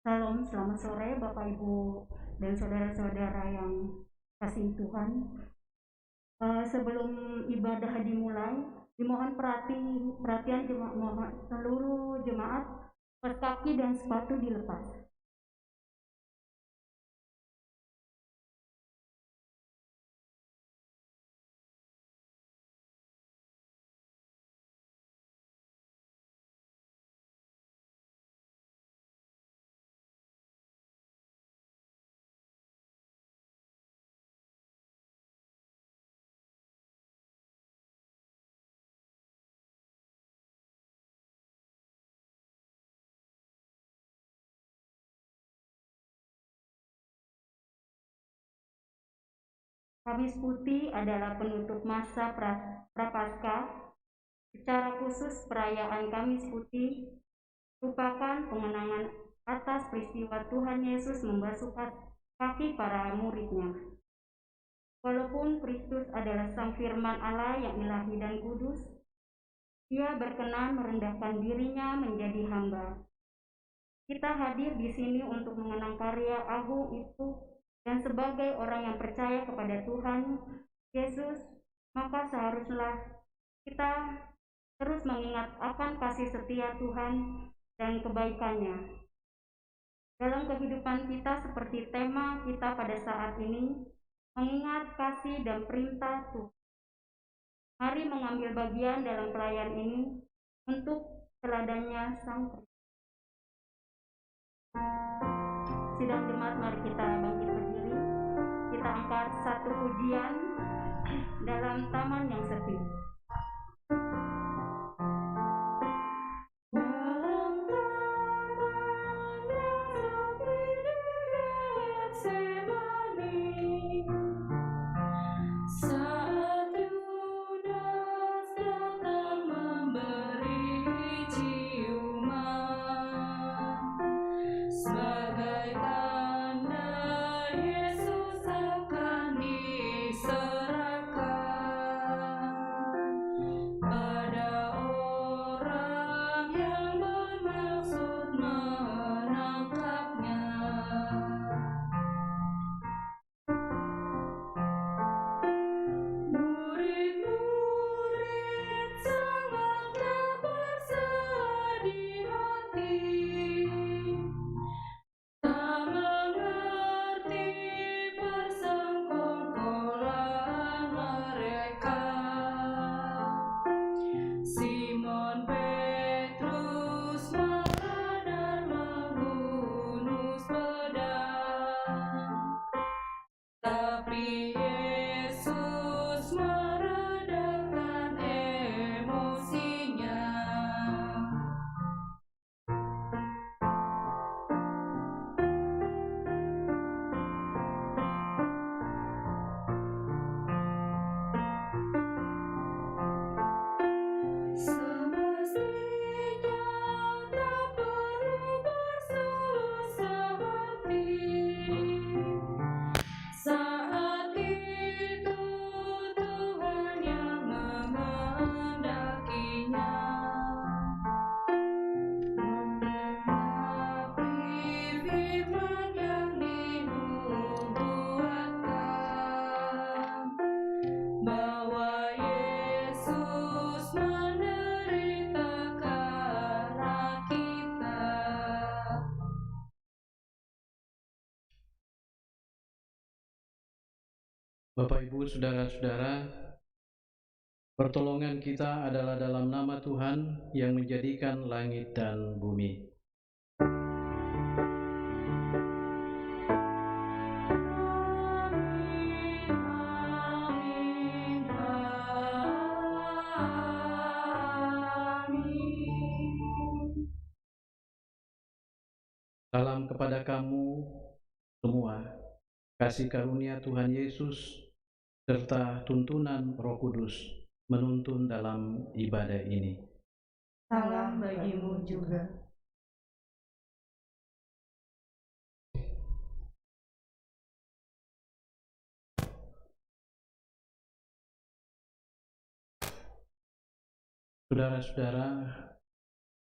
Salam, selamat sore Bapak Ibu dan saudara-saudara yang kasih Tuhan. Sebelum ibadah dimulai, dimohon perhatian seluruh jemaat, kaos kaki dan sepatu dilepas. Kamis Putih adalah penutup masa Prapaskah. Secara khusus, perayaan Kamis Putih merupakan pengenangan atas peristiwa Tuhan Yesus membasuh kaki para muridnya. Walaupun Kristus adalah Sang Firman Allah yang ilahi dan kudus, Dia berkenan merendahkan dirinya menjadi hamba. Kita hadir di sini untuk mengenang karya agung itu, dan sebagai orang yang percaya kepada Tuhan Yesus, maka seharusnya kita terus mengingat akan kasih setia Tuhan dan kebaikannya dalam kehidupan kita, seperti tema kita pada saat ini, mengingat kasih dan perintah Tuhan. Mari mengambil bagian dalam pelayan ini untuk teladannya Sang Kristus. Sidang jemaat, mari kita bangkit berdiri. Kita angkat satu pujian dalam Taman yang Sepi. Yesus akan diserahkan. Bapak, Ibu, Saudara-saudara, pertolongan kita adalah dalam nama Tuhan yang menjadikan langit dan bumi. Salam kepada kamu semua, kasih karunia Tuhan Yesus serta tuntunan Roh Kudus menuntun dalam ibadah ini. Salam bagimu juga. Saudara-saudara,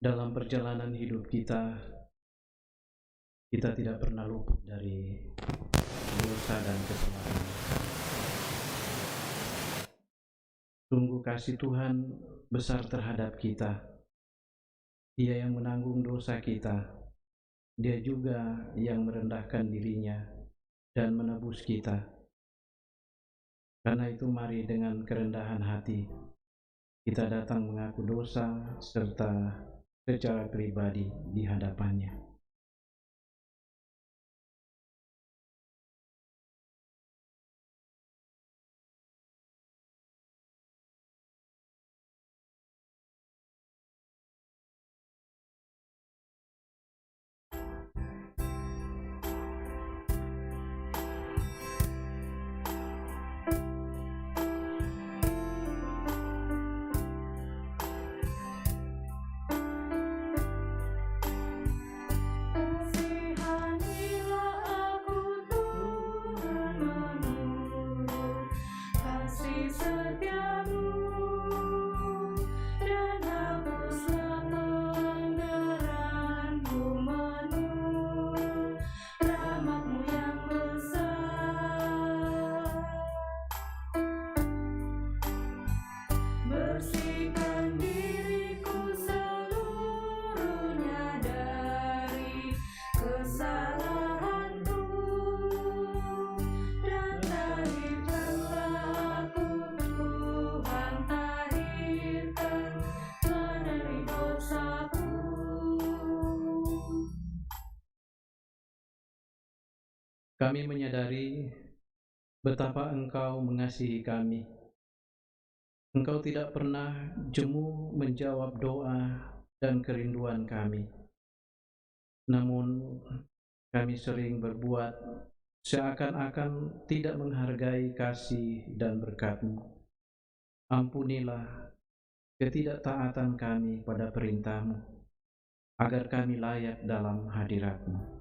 dalam perjalanan hidup kita tidak pernah luput dari dosa dan kesalahan. Sungguh kasih Tuhan besar terhadap kita. Dia yang menanggung dosa kita. Dia juga yang merendahkan dirinya dan menebus kita. Karena itu mari dengan kerendahan hati kita datang mengaku dosa serta secara pribadi di hadapannya. Kami menyadari betapa Engkau mengasihi kami. Engkau tidak pernah jemu menjawab doa dan kerinduan kami. Namun kami sering berbuat seakan-akan tidak menghargai kasih dan berkat-Mu. Ampunilah ketidaktaatan kami pada perintah-Mu, agar kami layak dalam hadirat-Mu.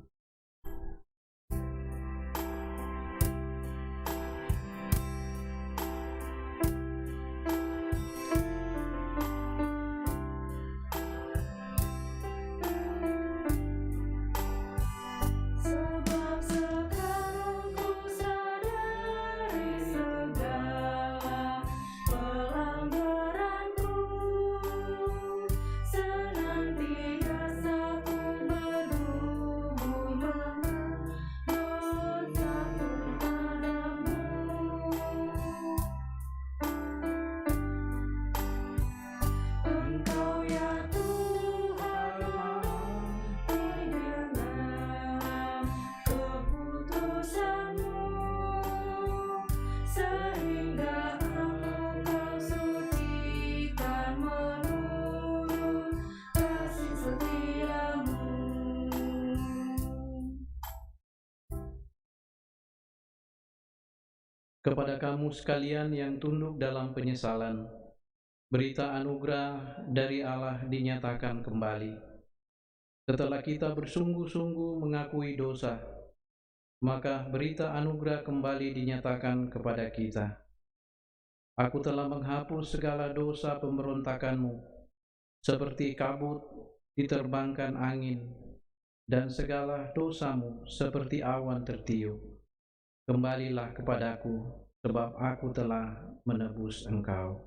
Kepada kamu sekalian yang tunduk dalam penyesalan, berita anugerah dari Allah dinyatakan kembali. Setelah kita bersungguh-sungguh mengakui dosa, maka berita anugerah kembali dinyatakan kepada kita. Aku telah menghapus segala dosa pemberontakanmu, seperti kabut diterbangkan angin, dan segala dosamu seperti awan tertiup. Kembalilah kepadaku, sebab aku telah menebus engkau.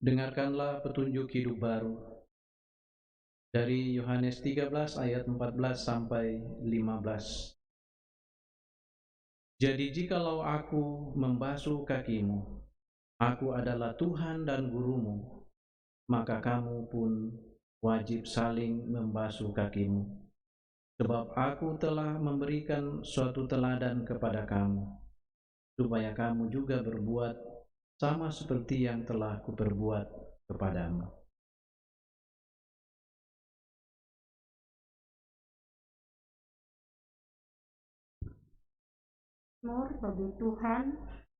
Dengarkanlah petunjuk hidup baru dari Yohanes 13 ayat 14 sampai 15. Jadi jikalau aku membasuh kakimu, aku adalah Tuhan dan gurumu, maka kamu pun wajib saling membasuh kakimu. Sebab aku telah memberikan suatu teladan kepada kamu, supaya kamu juga berbuat sama seperti yang telah kuperbuat kepadamu. Mazmur bagi Tuhan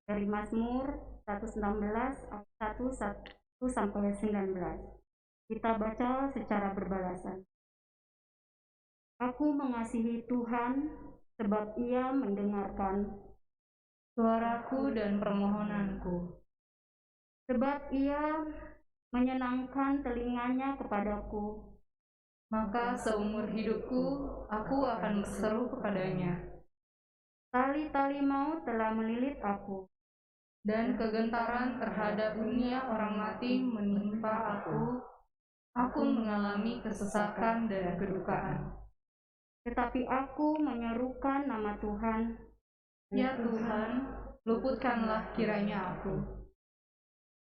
dari Mazmur 116 ayat 1 sampai 19. Kita baca secara berbalasan. Aku mengasihi Tuhan sebab Ia mendengarkan suaraku dan permohonanku. Sebab Ia menyenangkan telinganya kepadaku. Maka seumur hidupku aku akan berseru kepadanya. Tali-tali maut telah melilit aku, dan kegentaran terhadap dunia orang mati menimpa aku. Aku mengalami kesesakan dan kedukaan. Tetapi aku menyerukan nama Tuhan. Ya Tuhan, luputkanlah kiranya aku.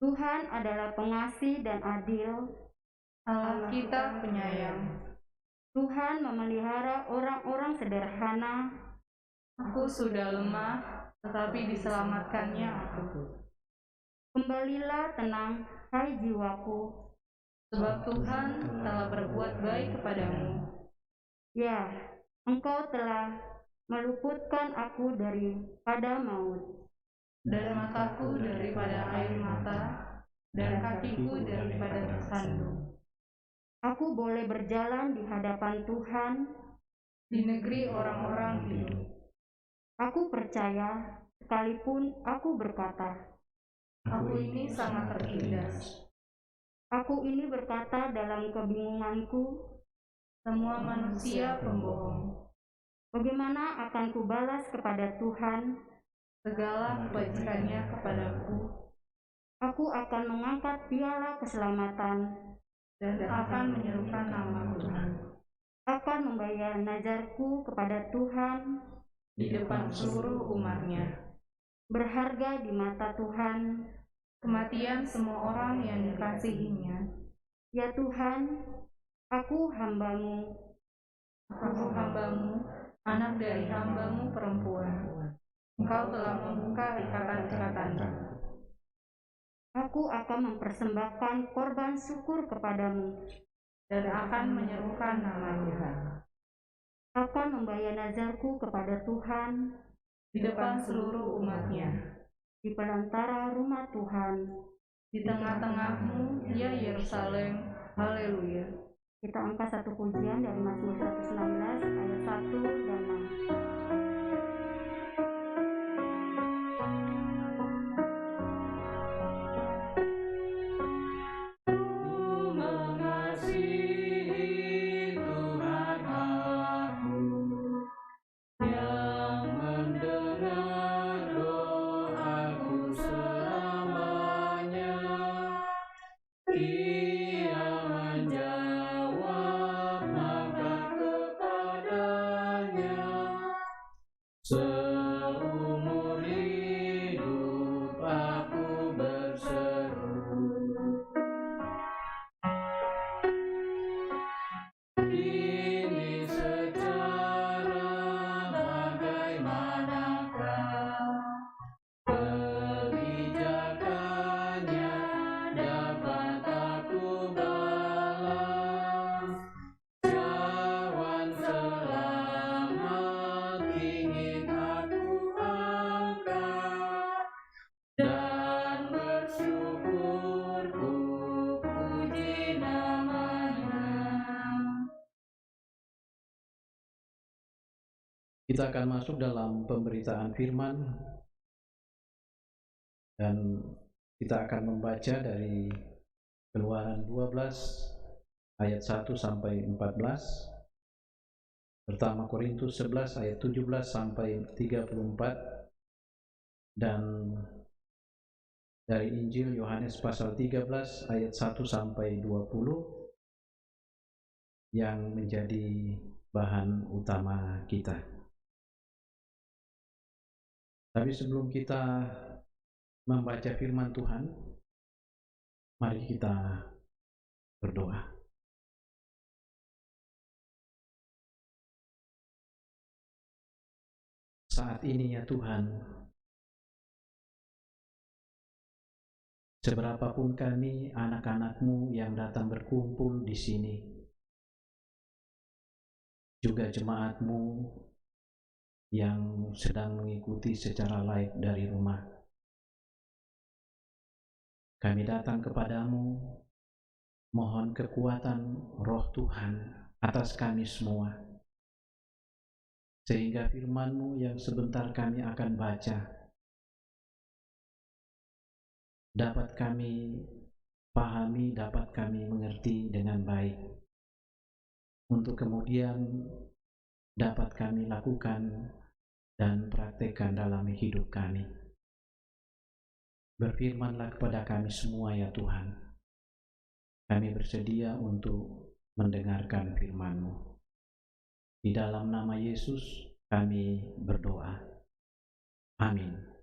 Tuhan adalah pengasih dan adil. Allah kita penyayang. Tuhan memelihara orang-orang sederhana. Aku sudah lemah, tetapi diselamatkannya aku. Kembalilah tenang, hai jiwaku, sebab Tuhan telah berbuat baik kepadamu. Ya, Engkau telah meluputkan aku daripada maut, dan mataku daripada air mata, dan kakiku daripada tersandung. Aku boleh berjalan di hadapan Tuhan di negeri orang-orang hidup. Aku percaya, sekalipun aku berkata, aku ini sangat tertindas. Aku ini berkata dalam kebingunganku, semua manusia pembohong. Bagaimana akan kubalas kepada Tuhan segala kebajikannya kepadaku? Aku akan mengangkat piala keselamatan dan akan menyerukan nama Tuhan. Akan membayar nazarku kepada Tuhan di depan seluruh umat-Nya. Berharga di mata Tuhan kematian semua orang yang dikasihi-Nya. Ya Tuhan, aku hamba-Mu, anak dari hamba-Mu perempuan. Engkau telah membuka ikatan-ikatanku. Aku akan mempersembahkan korban syukur kepadamu dan akan menyerukan nama Tuhan. Akan membayar nazarku kepada Tuhan di depan seluruh umat-Nya. Di pelantara rumah Tuhan, di tengah-tengahmu, ya Yerusalem. Haleluya. Kita angkat satu pujian dari Mazmur 116 ayat 1 dan 6. Seumur hidup aku berseru, ini secara bagaimanakah kebijakannya dapat aku balas. Cawan selamat ingin aku angkat, dan bersyukur ku puji nama-Nya. Kita akan masuk dalam pemberitaan firman dan kita akan membaca dari Keluaran 12 ayat 1 sampai 14. Pertama Korintus 11 ayat 17 sampai 34 dan dari Injil Yohanes pasal 13 ayat 1 sampai 20 yang menjadi bahan utama kita. Tapi sebelum kita membaca firman Tuhan, mari kita berdoa. Saat ini ya Tuhan, seberapapun kami anak-anak-Mu yang datang berkumpul di sini, juga jemaat-Mu yang sedang mengikuti secara live dari rumah, kami datang kepadamu, mohon kekuatan roh Tuhan atas kami semua, sehingga firman-Mu yang sebentar kami akan baca dapat kami pahami, dapat kami mengerti dengan baik, untuk kemudian dapat kami lakukan dan praktekkan dalam hidup kami. Berfirmanlah kepada kami semua ya Tuhan. Kami bersedia untuk mendengarkan firman-Mu. Di dalam nama Yesus kami berdoa. Amin.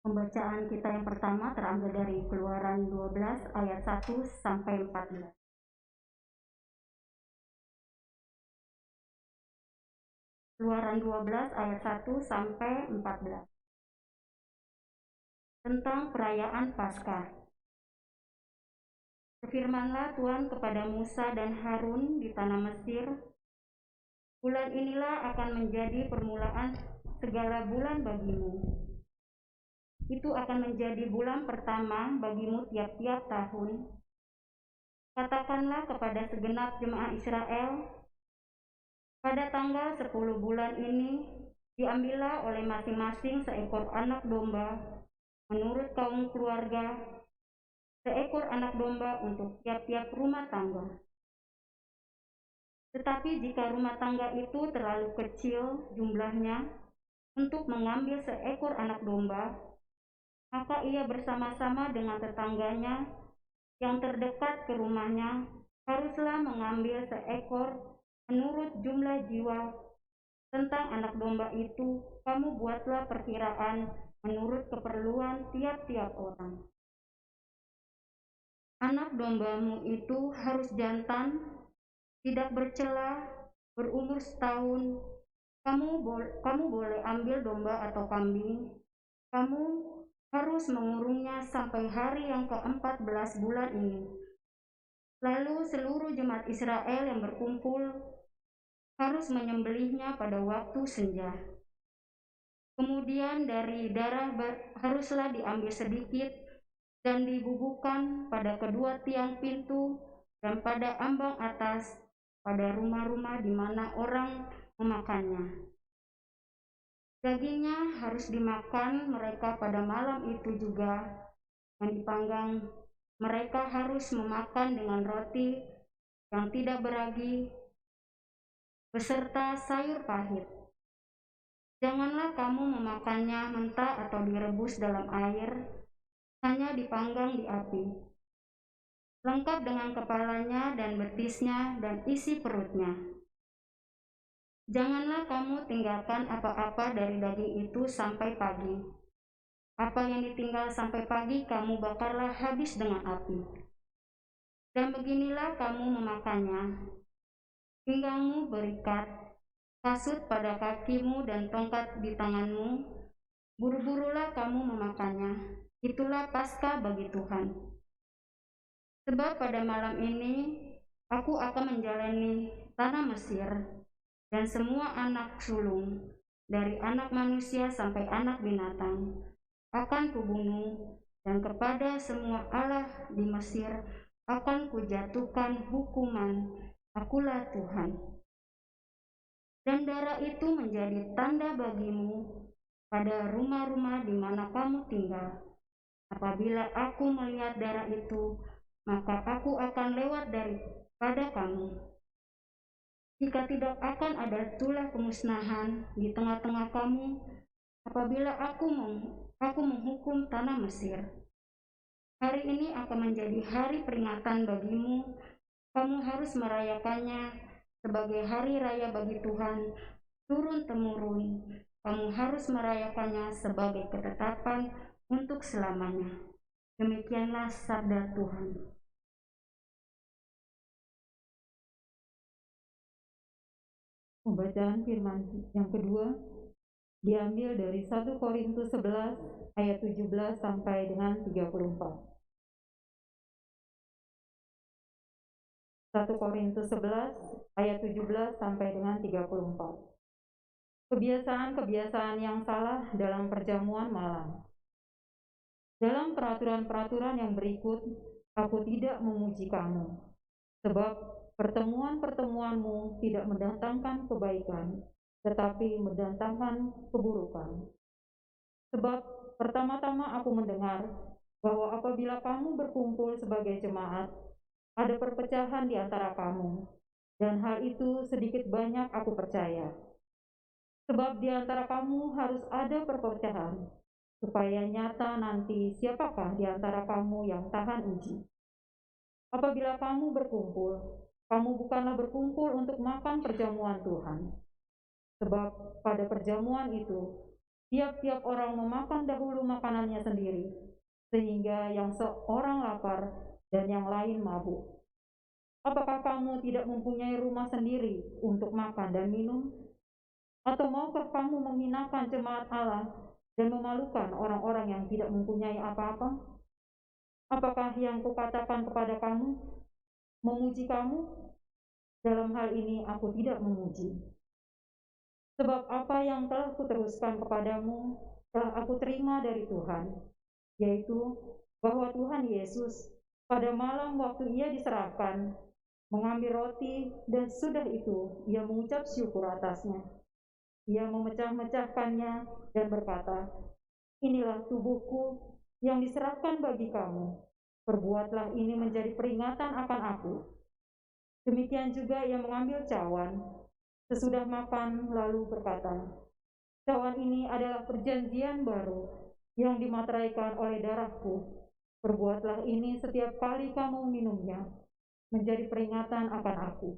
Pembacaan kita yang pertama terambil dari Keluaran 12 ayat 1 sampai 14. Keluaran 12 ayat 1 sampai 14. Tentang perayaan Paskah. Berfirmanlah Tuhan kepada Musa dan Harun di tanah Mesir, bulan inilah akan menjadi permulaan segala bulan bagimu. Itu akan menjadi bulan pertama bagimu tiap-tiap tahun. Katakanlah kepada segenap jemaah Israel, pada tanggal 10 bulan ini, diambillah oleh masing-masing seekor anak domba, menurut kaum keluarga, seekor anak domba untuk tiap-tiap rumah tangga. Tetapi jika rumah tangga itu terlalu kecil jumlahnya untuk mengambil seekor anak domba, maka ia bersama-sama dengan tetangganya yang terdekat ke rumahnya haruslah mengambil seekor menurut jumlah jiwa. Tentang anak domba itu, kamu buatlah perkiraan menurut keperluan tiap-tiap orang. Anak dombamu itu harus jantan, tidak bercela, berumur setahun. Kamu boleh ambil domba atau kambing. Kamu harus mengurungnya sampai hari yang ke-14 bulan ini. Lalu seluruh jemaat Israel yang berkumpul harus menyembelihnya pada waktu senja. Kemudian dari darah haruslah diambil sedikit dan dibubuhkan pada kedua tiang pintu dan pada ambang atas pada rumah-rumah di mana orang memakannya. Dagingnya harus dimakan mereka pada malam itu juga, yang dipanggang. Mereka harus memakan dengan roti yang tidak beragi, beserta sayur pahit. Janganlah kamu memakannya mentah atau direbus dalam air, hanya dipanggang di api, lengkap dengan kepalanya dan betisnya dan isi perutnya. Janganlah kamu tinggalkan apa-apa dari daging itu sampai pagi. Apa yang ditinggal sampai pagi kamu bakarlah habis dengan api. Dan beginilah kamu memakannya. Pinggangmu berikat, kasut pada kakimu dan tongkat di tanganmu. Buru-burulah kamu memakannya. Itulah Paskah bagi Tuhan. Sebab pada malam ini aku akan menjalani tanah Mesir, dan semua anak sulung, dari anak manusia sampai anak binatang, akan kubunuh, dan kepada semua allah di Mesir akan kujatuhkan hukuman. Akulah Tuhan. Dan darah itu menjadi tanda bagimu pada rumah-rumah di mana kamu tinggal. Apabila aku melihat darah itu, maka aku akan lewat daripada kamu. Jika tidak akan ada tulah pemusnahan di tengah-tengah kamu apabila aku menghukum tanah Mesir. Hari ini akan menjadi hari peringatan bagimu. Kamu harus merayakannya sebagai hari raya bagi Tuhan, turun-temurun. Kamu harus merayakannya sebagai ketetapan untuk selamanya. Demikianlah sabda Tuhan. Pembacaan firman yang kedua diambil dari 1 Korintus 11 ayat 17 sampai dengan 34. 1 Korintus 11 ayat 17 sampai dengan 34. Kebiasaan-kebiasaan yang salah dalam perjamuan malam. Dalam peraturan-peraturan yang berikut, aku tidak memuji kamu, sebab pertemuan-pertemuanmu tidak mendatangkan kebaikan, tetapi mendatangkan keburukan. Sebab pertama-tama aku mendengar bahwa apabila kamu berkumpul sebagai jemaat, ada perpecahan di antara kamu, dan hal itu sedikit banyak aku percaya. Sebab di antara kamu harus ada perpecahan, supaya nyata nanti siapakah di antara kamu yang tahan uji. Apabila kamu berkumpul, kamu bukanlah berkumpul untuk makan perjamuan Tuhan. Sebab pada perjamuan itu, tiap-tiap orang memakan dahulu makanannya sendiri, sehingga yang seorang lapar dan yang lain mabuk. Apakah kamu tidak mempunyai rumah sendiri untuk makan dan minum? Atau maukah kamu menghinakan jemaat Allah dan memalukan orang-orang yang tidak mempunyai apa-apa? Apakah yang kukatakan kepada kamu memuji kamu? Dalam hal ini aku tidak memuji. Sebab apa yang telah kuteruskan kepadamu telah aku terima dari Tuhan, yaitu bahwa Tuhan Yesus pada malam waktu ia diserahkan, mengambil roti, dan sudah itu ia mengucap syukur atasnya. Ia memecah-mecahkannya dan berkata, "Inilah tubuhku yang diserahkan bagi kamu. Perbuatlah ini menjadi peringatan akan aku." Demikian juga ia mengambil cawan sesudah makan, lalu berkata, "Cawan ini adalah perjanjian baru yang dimateraikan oleh darahku. Perbuatlah ini setiap kali kamu minumnya, menjadi peringatan akan aku.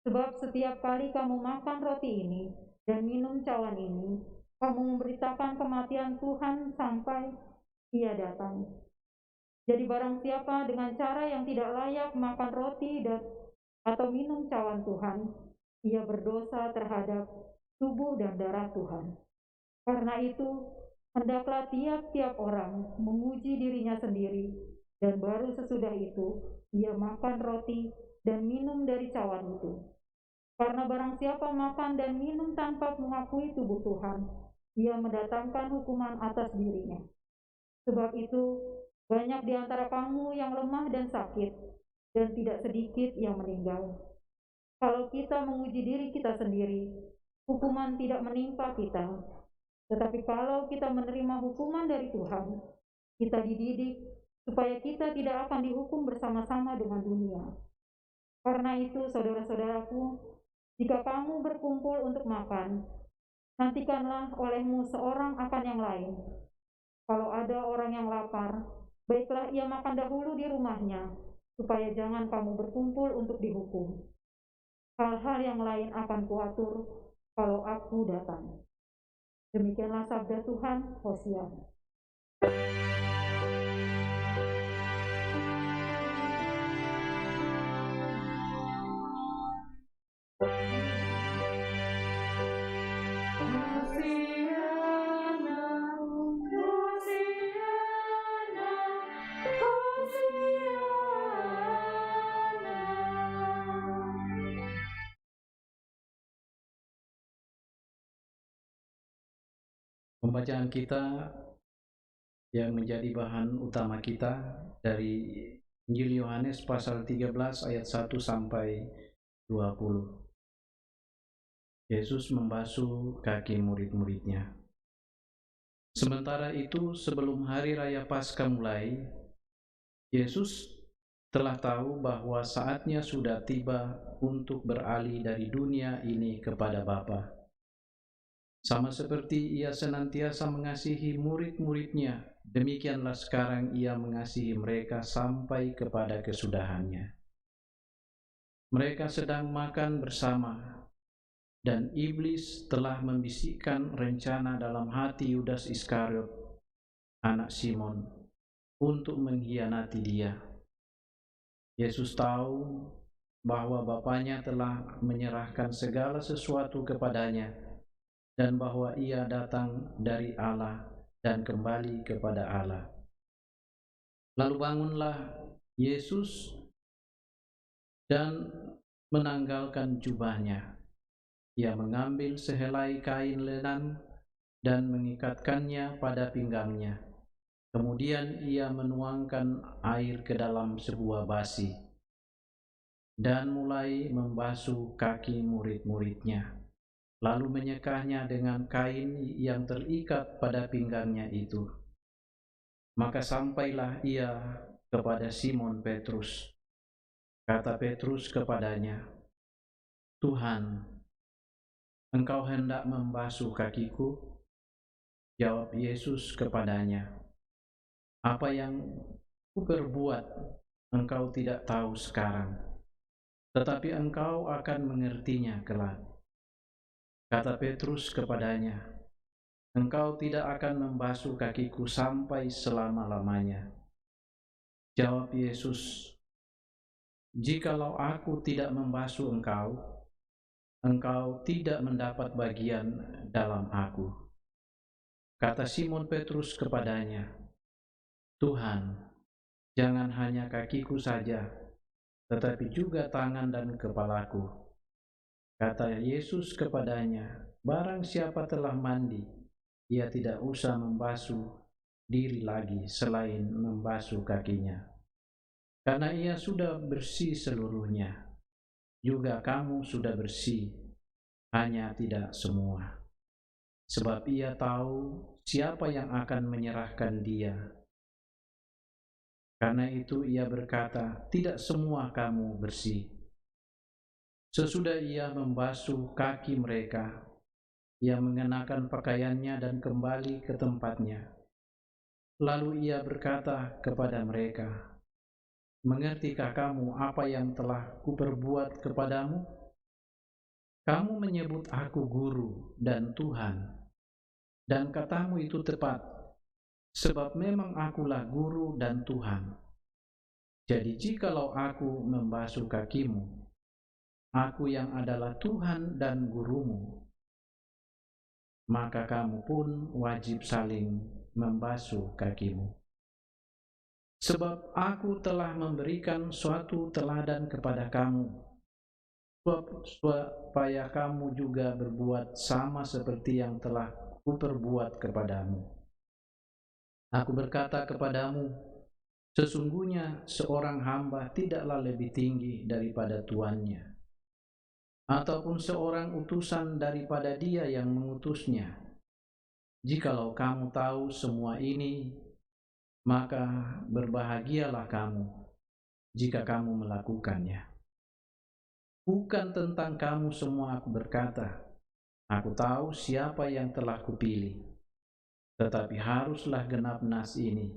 Sebab setiap kali kamu makan roti ini dan minum cawan ini, kamu memberitakan kematian Tuhan sampai ia datang. Jadi barang siapa dengan cara yang tidak layak makan roti atau minum cawan Tuhan, ia berdosa terhadap tubuh dan darah Tuhan. Karena itu, hendaklah tiap-tiap orang menguji dirinya sendiri, dan baru sesudah itu ia makan roti dan minum dari cawan itu. Karena barang siapa makan dan minum tanpa mengakui tubuh Tuhan, ia mendatangkan hukuman atas dirinya. Sebab itu, banyak di antara kamu yang lemah dan sakit, dan tidak sedikit yang meninggal. Kalau kita menguji diri kita sendiri, hukuman tidak menimpa kita. Tetapi kalau kita menerima hukuman dari Tuhan, kita dididik supaya kita tidak akan dihukum bersama-sama dengan dunia. Karena itu, saudara-saudaraku, jika kamu berkumpul untuk makan, nantikanlah olehmu seorang akan yang lain. Kalau ada orang yang lapar, baiklah ia makan dahulu di rumahnya, supaya jangan kamu berkumpul untuk dihukum. Hal-hal yang lain akan kuatur kalau aku datang. Demikianlah sabda Tuhan. Hosea. Pembacaan kita yang menjadi bahan utama kita dari Injil Yohanes pasal 13 ayat 1 sampai 20. Yesus membasuh kaki murid-muridnya. Sementara itu, sebelum hari raya Paskah mulai, Yesus telah tahu bahwa saatnya sudah tiba untuk beralih dari dunia ini kepada Bapa. Sama seperti ia senantiasa mengasihi murid-muridnya, demikianlah sekarang ia mengasihi mereka sampai kepada kesudahannya. Mereka sedang makan bersama, dan iblis telah membisikkan rencana dalam hati Yudas Iskariot, anak Simon, untuk mengkhianati dia. Yesus tahu bahwa Bapanya telah menyerahkan segala sesuatu kepadanya, dan bahwa ia datang dari Allah dan kembali kepada Allah. Lalu bangunlah Yesus dan menanggalkan jubahnya. Ia mengambil sehelai kain lenan dan mengikatkannya pada pinggangnya. Kemudian ia menuangkan air ke dalam sebuah basi dan mulai membasuh kaki murid-muridnya, lalu menyekahnya dengan kain yang terikat pada pinggangnya itu. Maka sampailah ia kepada Simon Petrus. Kata Petrus kepadanya, "Tuhan, Engkau hendak membasuh kakiku?" Jawab Yesus kepadanya, "Apa yang kuperbuat engkau tidak tahu sekarang, tetapi engkau akan mengertinya kelak." Kata Petrus kepadanya, "Engkau tidak akan membasuh kakiku sampai selama-lamanya." Jawab Yesus, "Jikalau aku tidak membasuh engkau, engkau tidak mendapat bagian dalam aku." Kata Simon Petrus kepadanya, "Tuhan, jangan hanya kakiku saja, tetapi juga tangan dan kepalaku." Kata Yesus kepadanya, "Barang siapa telah mandi, ia tidak usah membasuh diri lagi selain membasuh kakinya, karena ia sudah bersih seluruhnya. Juga kamu sudah bersih, hanya tidak semua." Sebab ia tahu siapa yang akan menyerahkan dia. Karena itu ia berkata, "Tidak semua kamu bersih." Sesudah ia membasuh kaki mereka, ia mengenakan pakaiannya dan kembali ke tempatnya. Lalu ia berkata kepada mereka, "Mengertikah kamu apa yang telah kuperbuat kepadamu? Kamu menyebut aku guru dan Tuhan, dan katamu itu tepat, sebab memang akulah guru dan Tuhan. Jadi jikalau aku membasuh kakimu, aku yang adalah Tuhan dan gurumu, maka kamu pun wajib saling membasuh kakimu. Sebab aku telah memberikan suatu teladan kepada kamu, supaya kamu juga berbuat sama seperti yang telah kuperbuat kepadamu. Aku berkata kepadamu, sesungguhnya seorang hamba tidaklah lebih tinggi daripada tuannya, ataupun seorang utusan daripada dia yang mengutusnya. Jikalau kamu tahu semua ini, maka berbahagialah kamu jika kamu melakukannya. Bukan tentang kamu semua aku berkata, aku tahu siapa yang telah kupilih, tetapi haruslah genap nas ini,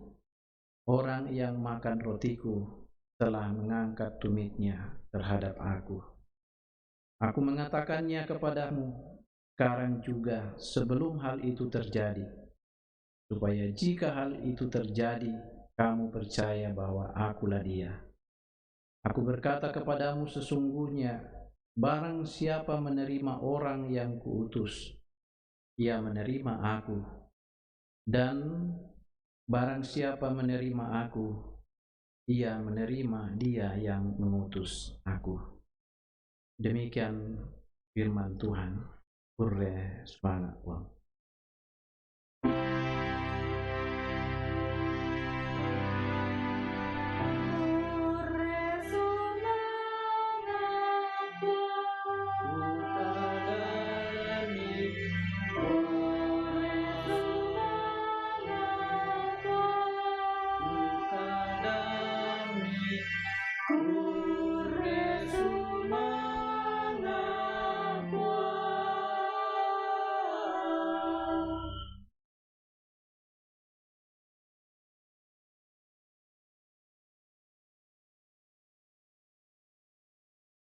orang yang makan rotiku telah mengangkat tumitnya terhadap aku. Aku mengatakannya kepadamu sekarang juga sebelum hal itu terjadi, supaya jika hal itu terjadi, kamu percaya bahwa akulah dia. Aku berkata kepadamu sesungguhnya, barang siapa menerima orang yang kuutus, ia menerima aku. Dan barang siapa menerima aku, ia menerima dia yang mengutus aku. Demikian firman Tuhan. Purre semangat Tuhan.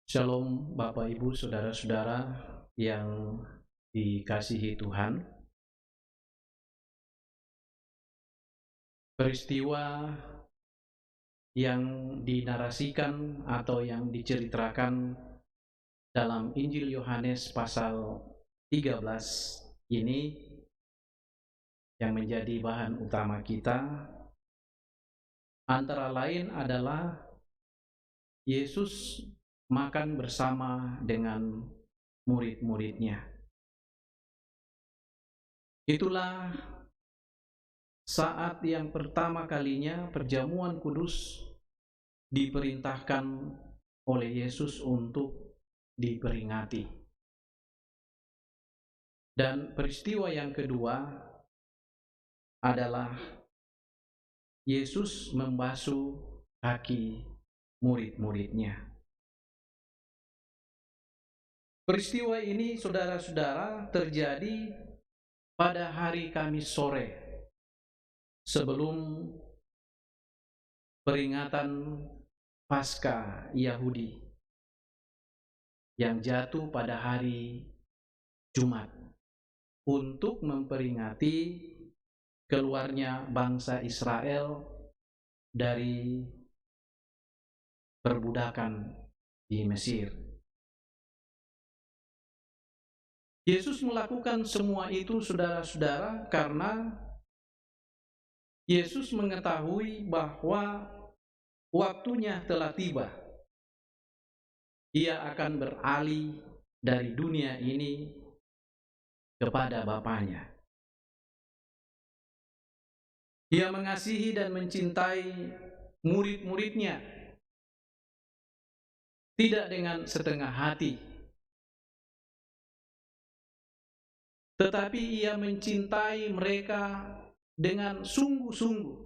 Shalom Bapak Ibu Saudara-saudara yang dikasihi Tuhan. Peristiwa yang dinarasikan atau yang diceritakan dalam Injil Yohanes pasal 13 ini yang menjadi bahan utama kita antara lain adalah Yesus makan bersama dengan murid-muridnya. Itulah saat yang pertama kalinya perjamuan kudus diperintahkan oleh Yesus untuk diperingati. Dan peristiwa yang kedua adalah Yesus membasuh kaki murid-muridnya. Peristiwa ini, saudara-saudara, terjadi pada hari Kamis sore sebelum peringatan Paskah Yahudi yang jatuh pada hari Jumat untuk memperingati keluarnya bangsa Israel dari perbudakan di Mesir. Yesus melakukan semua itu, saudara-saudara, karena Yesus mengetahui bahwa waktunya telah tiba. Ia akan beralih dari dunia ini kepada Bapanya. Ia mengasihi dan mencintai murid-muridnya, tidak dengan setengah hati, tetapi ia mencintai mereka dengan sungguh-sungguh.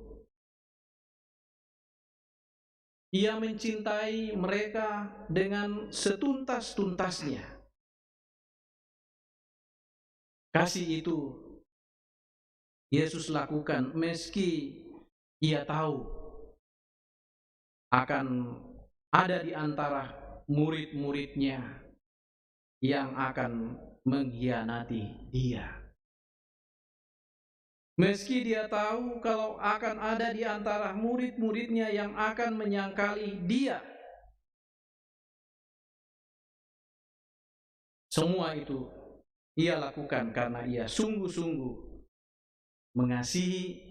Ia mencintai mereka dengan setuntas-tuntasnya. Kasih itu Yesus lakukan meski ia tahu akan ada di antara murid-muridnya yang akan mengkhianati dia. Meski dia tahu kalau akan ada di antara murid-muridnya yang akan menyangkali dia. Semua itu ia lakukan karena ia sungguh-sungguh mengasihi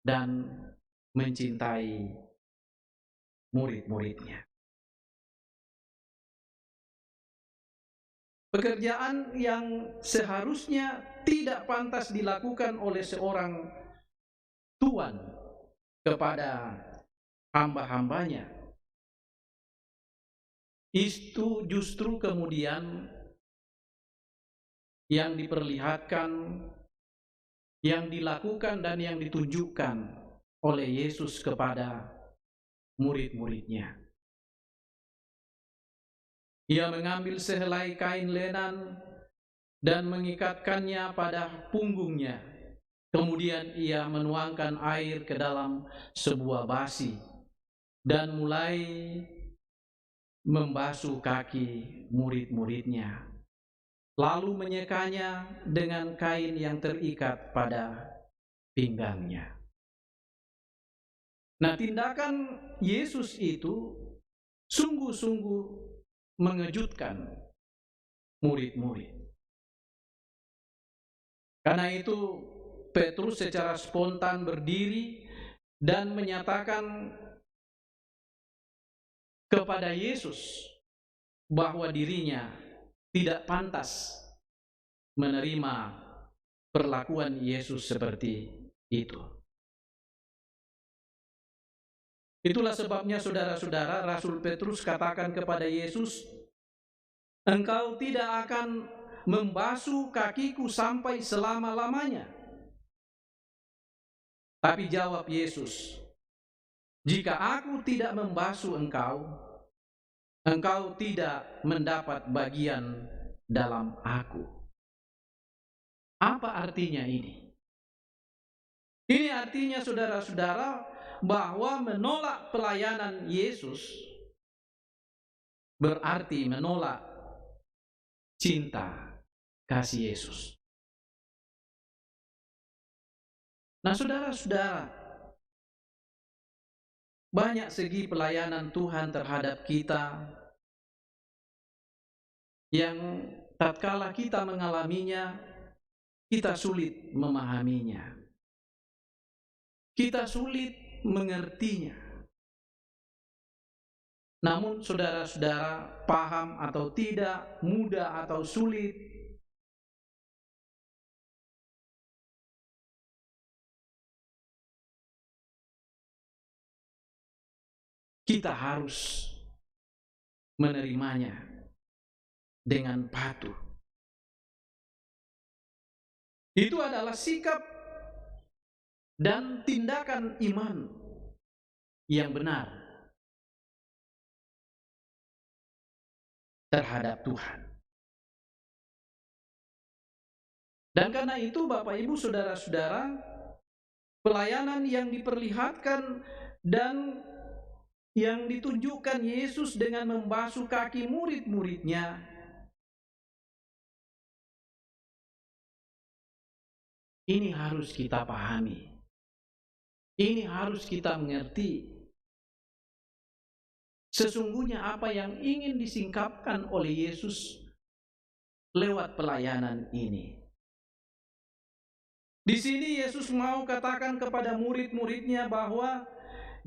dan mencintai murid-muridnya. Pekerjaan yang seharusnya tidak pantas dilakukan oleh seorang tuan kepada hamba-hambanya, itu justru kemudian yang diperlihatkan, yang dilakukan dan yang ditunjukkan oleh Yesus kepada murid-muridnya. Ia mengambil sehelai kain lenan dan mengikatkannya pada punggungnya. Kemudian ia menuangkan air ke dalam sebuah basi dan mulai membasuh kaki murid-muridnya, lalu menyekanya dengan kain yang terikat pada pinggangnya. Nah, tindakan Yesus itu sungguh-sungguh mengejutkan murid-murid. Karena itu Petrus secara spontan berdiri dan menyatakan kepada Yesus bahwa dirinya tidak pantas menerima perlakuan Yesus seperti itu. Itulah sebabnya, saudara-saudara, Rasul Petrus katakan kepada Yesus, "Engkau tidak akan membasuh kakiku sampai selama-lamanya." Tapi jawab Yesus, "Jika aku tidak membasuh engkau, engkau tidak mendapat bagian dalam aku." Apa artinya ini? Ini artinya, saudara-saudara, bahwa menolak pelayanan Yesus, berarti menolak cinta kasih Yesus. Nah, saudara-saudara, banyak segi pelayanan Tuhan terhadap kita yang tatkala kita mengalaminya, kita sulit memahaminya, kita sulit mengertinya. Namun saudara-saudara, paham atau tidak, mudah atau sulit, kita harus menerimanya dengan patuh. Itu adalah sikap dan tindakan iman yang benar terhadap Tuhan. Dan karena itu Bapak Ibu saudara-saudara, pelayanan yang diperlihatkan dan yang ditunjukkan Yesus dengan membasuh kaki murid-muridnya, ini harus kita pahami. Ini harus kita mengerti. Sesungguhnya apa yang ingin disingkapkan oleh Yesus lewat pelayanan ini. Di sini Yesus mau katakan kepada murid-muridnya bahwa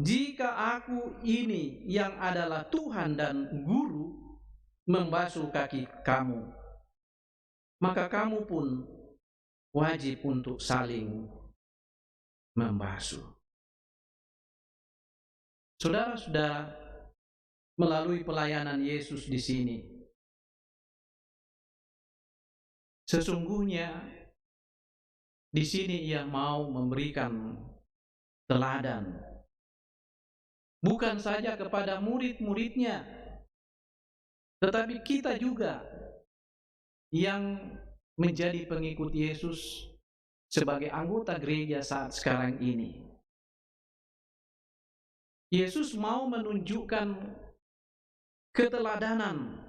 jika aku ini yang adalah Tuhan dan Guru membasuh kaki kamu, maka kamu pun wajib untuk saling membasuh. Saudara-saudara, melalui pelayanan Yesus di sini, sesungguhnya di sini Ia mau memberikan teladan, bukan saja kepada murid-muridnya, tetapi kita juga yang menjadi pengikut Yesus sebagai anggota gereja saat sekarang ini. Yesus mau menunjukkan keteladanan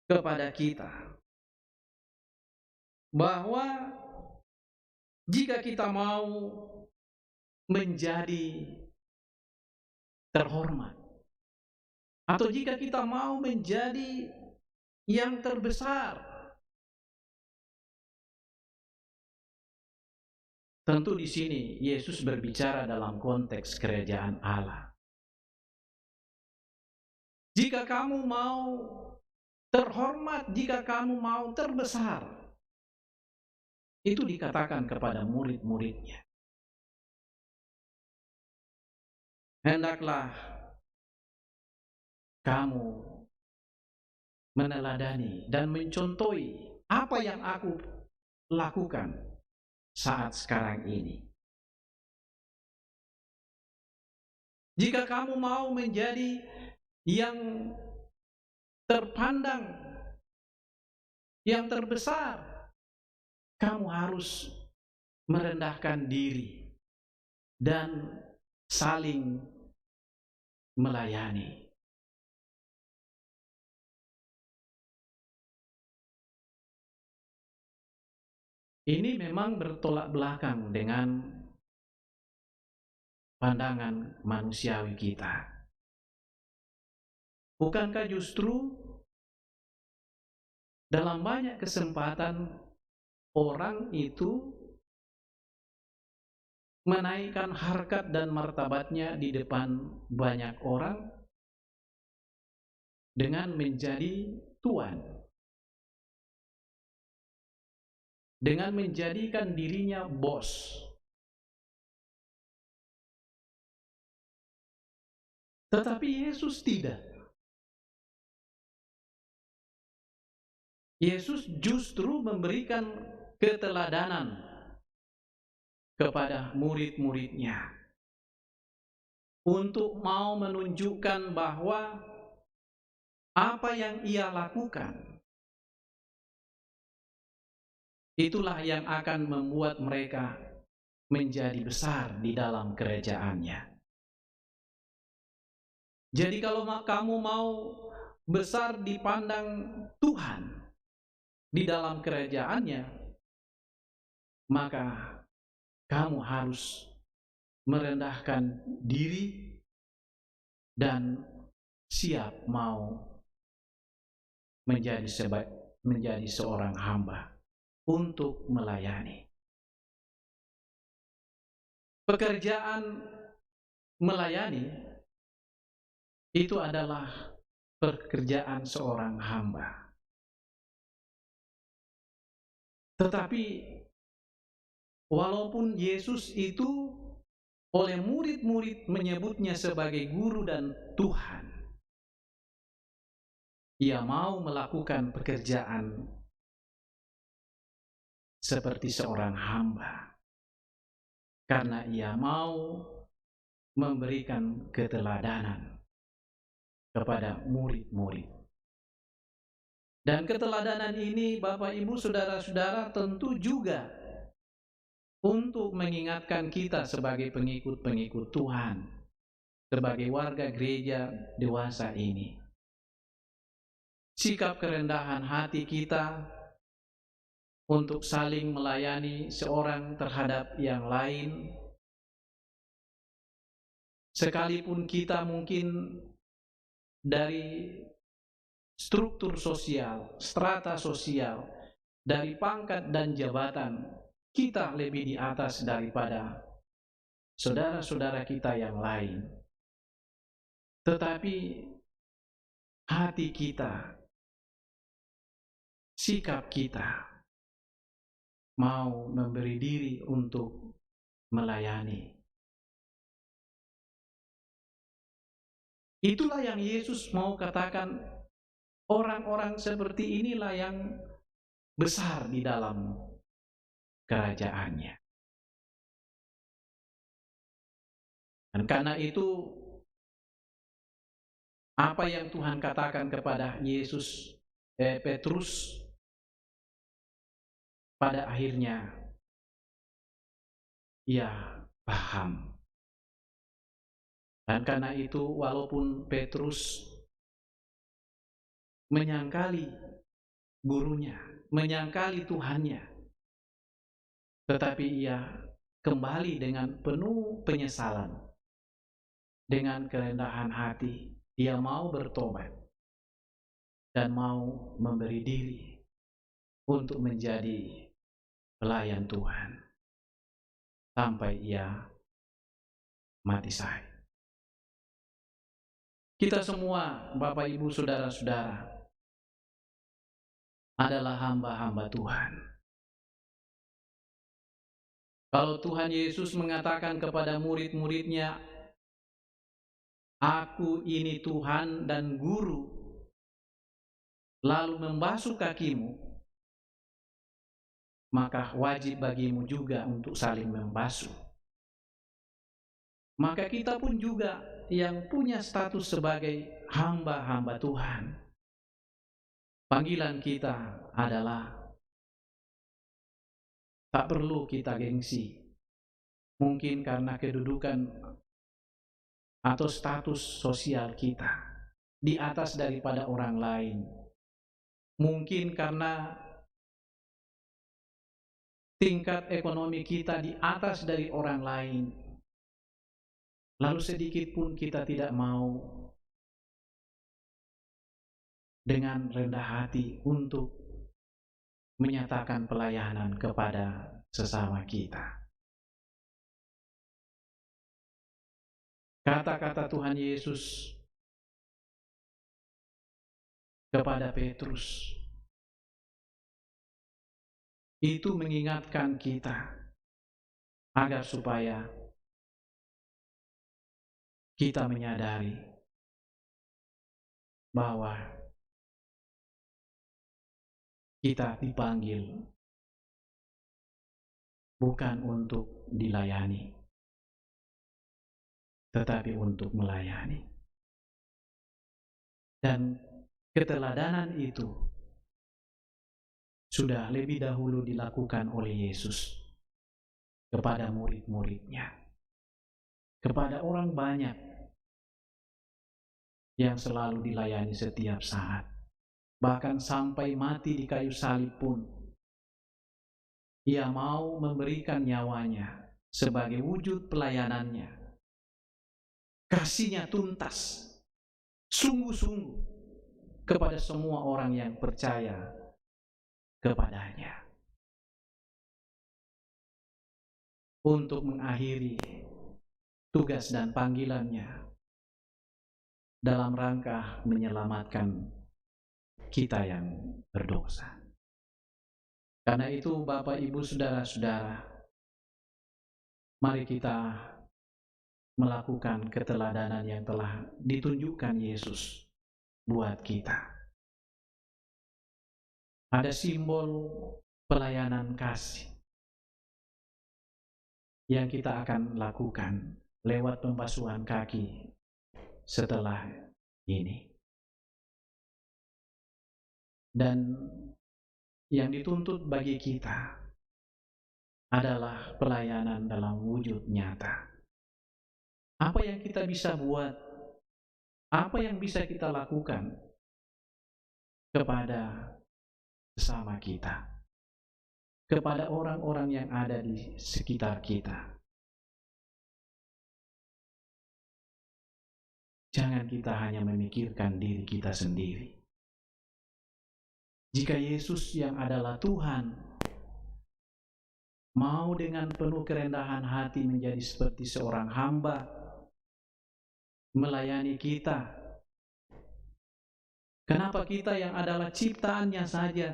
kepada kita bahwa jika kita mau menjadi terhormat, atau jika kita mau menjadi yang terbesar, tentu di sini Yesus berbicara dalam konteks kerajaan Allah. Jika kamu mau terhormat, jika kamu mau terbesar, itu dikatakan kepada murid-muridnya. Hendaklah kamu meneladani dan mencontohi apa yang aku lakukan saat sekarang ini. Jika kamu mau menjadi yang terpandang, yang terbesar, kamu harus merendahkan diri dan saling melayani. Ini memang bertolak belakang dengan pandangan manusiawi kita. Bukankah justru dalam banyak kesempatan orang itu menaikkan harkat dan martabatnya di depan banyak orang dengan menjadi tuan, dengan menjadikan dirinya bos. Tetapi Yesus tidak. Yesus justru memberikan keteladanan kepada murid-muridnya untuk mau menunjukkan bahwa apa yang Ia lakukan itulah yang akan membuat mereka menjadi besar di dalam kerajaannya. Jadi kalau kamu mau besar dipandang Tuhan di dalam kerajaannya, maka kamu harus merendahkan diri dan siap mau menjadi seorang hamba untuk melayani. Pekerjaan melayani itu adalah pekerjaan seorang hamba. Tetapi walaupun Yesus itu oleh murid-murid menyebutnya sebagai guru dan Tuhan, ia mau melakukan pekerjaan seperti seorang hamba karena ia mau memberikan keteladanan kepada murid-murid. Dan keteladanan ini, Bapak, Ibu, saudara-saudara, tentu juga untuk mengingatkan kita sebagai pengikut-pengikut Tuhan, sebagai warga gereja dewasa ini. Sikap kerendahan hati kita untuk saling melayani seorang terhadap yang lain, sekalipun kita mungkin dari struktur sosial, strata sosial, dari pangkat dan jabatan, kita lebih di atas daripada saudara-saudara kita yang lain. Tetapi hati kita, sikap kita mau memberi diri untuk melayani. Itulah yang Yesus mau katakan, orang-orang seperti inilah yang besar di dalam kerajaannya. Dan karena itu, apa yang Tuhan katakan kepada Petrus, pada akhirnya ia paham. Dan karena itu, walaupun Petrus menyangkali gurunya, menyangkali Tuhannya, tetapi ia kembali dengan penuh penyesalan, dengan kerendahan hati. Dia mau bertobat dan mau memberi diri untuk menjadi pelayan Tuhan sampai ia mati syahid. Kita semua, Bapak, Ibu, saudara-saudara, adalah hamba-hamba Tuhan. Kalau Tuhan Yesus mengatakan kepada murid-muridnya, "Aku ini Tuhan dan Guru," lalu membasuh kakimu, maka wajib bagimu juga untuk saling membasuh. Maka kita pun juga yang punya status sebagai hamba-hamba Tuhan, panggilan kita adalah tak perlu kita gengsi. Mungkin karena kedudukan atau status sosial kita di atas daripada orang lain. Mungkin karena tingkat ekonomi kita di atas dari orang lain. Lalu sedikit pun kita tidak mau dengan rendah hati untuk menyatakan pelayanan kepada sesama kita. Kata-kata Tuhan Yesus kepada Petrus itu mengingatkan kita agar supaya kita menyadari bahwa kita dipanggil bukan untuk dilayani, tetapi untuk melayani. Dan keteladanan itu sudah lebih dahulu dilakukan oleh Yesus kepada murid-muridnya, kepada orang banyak yang selalu dilayani setiap saat. Bahkan sampai mati di kayu salib pun, Ia mau memberikan nyawanya sebagai wujud pelayanannya. Kasih-Nya tuntas, sungguh-sungguh kepada semua orang yang percaya kepadanya. Untuk mengakhiri tugas dan panggilannya dalam rangka menyelamatkan kita yang berdosa. Karena itu Bapak, Ibu, Saudara-saudara, mari kita melakukan keteladanan yang telah ditunjukkan Yesus buat kita. Ada simbol pelayanan kasih yang kita akan lakukan lewat pembasuhan kaki setelah ini. Dan yang dituntut bagi kita adalah pelayanan dalam wujud nyata. Apa yang kita bisa buat, apa yang bisa kita lakukan kepada sesama kita, kepada orang-orang yang ada di sekitar kita. Jangan kita hanya memikirkan diri kita sendiri. Jika Yesus yang adalah Tuhan mau dengan penuh kerendahan hati menjadi seperti seorang hamba, melayani kita, kenapa kita yang adalah ciptaannya saja,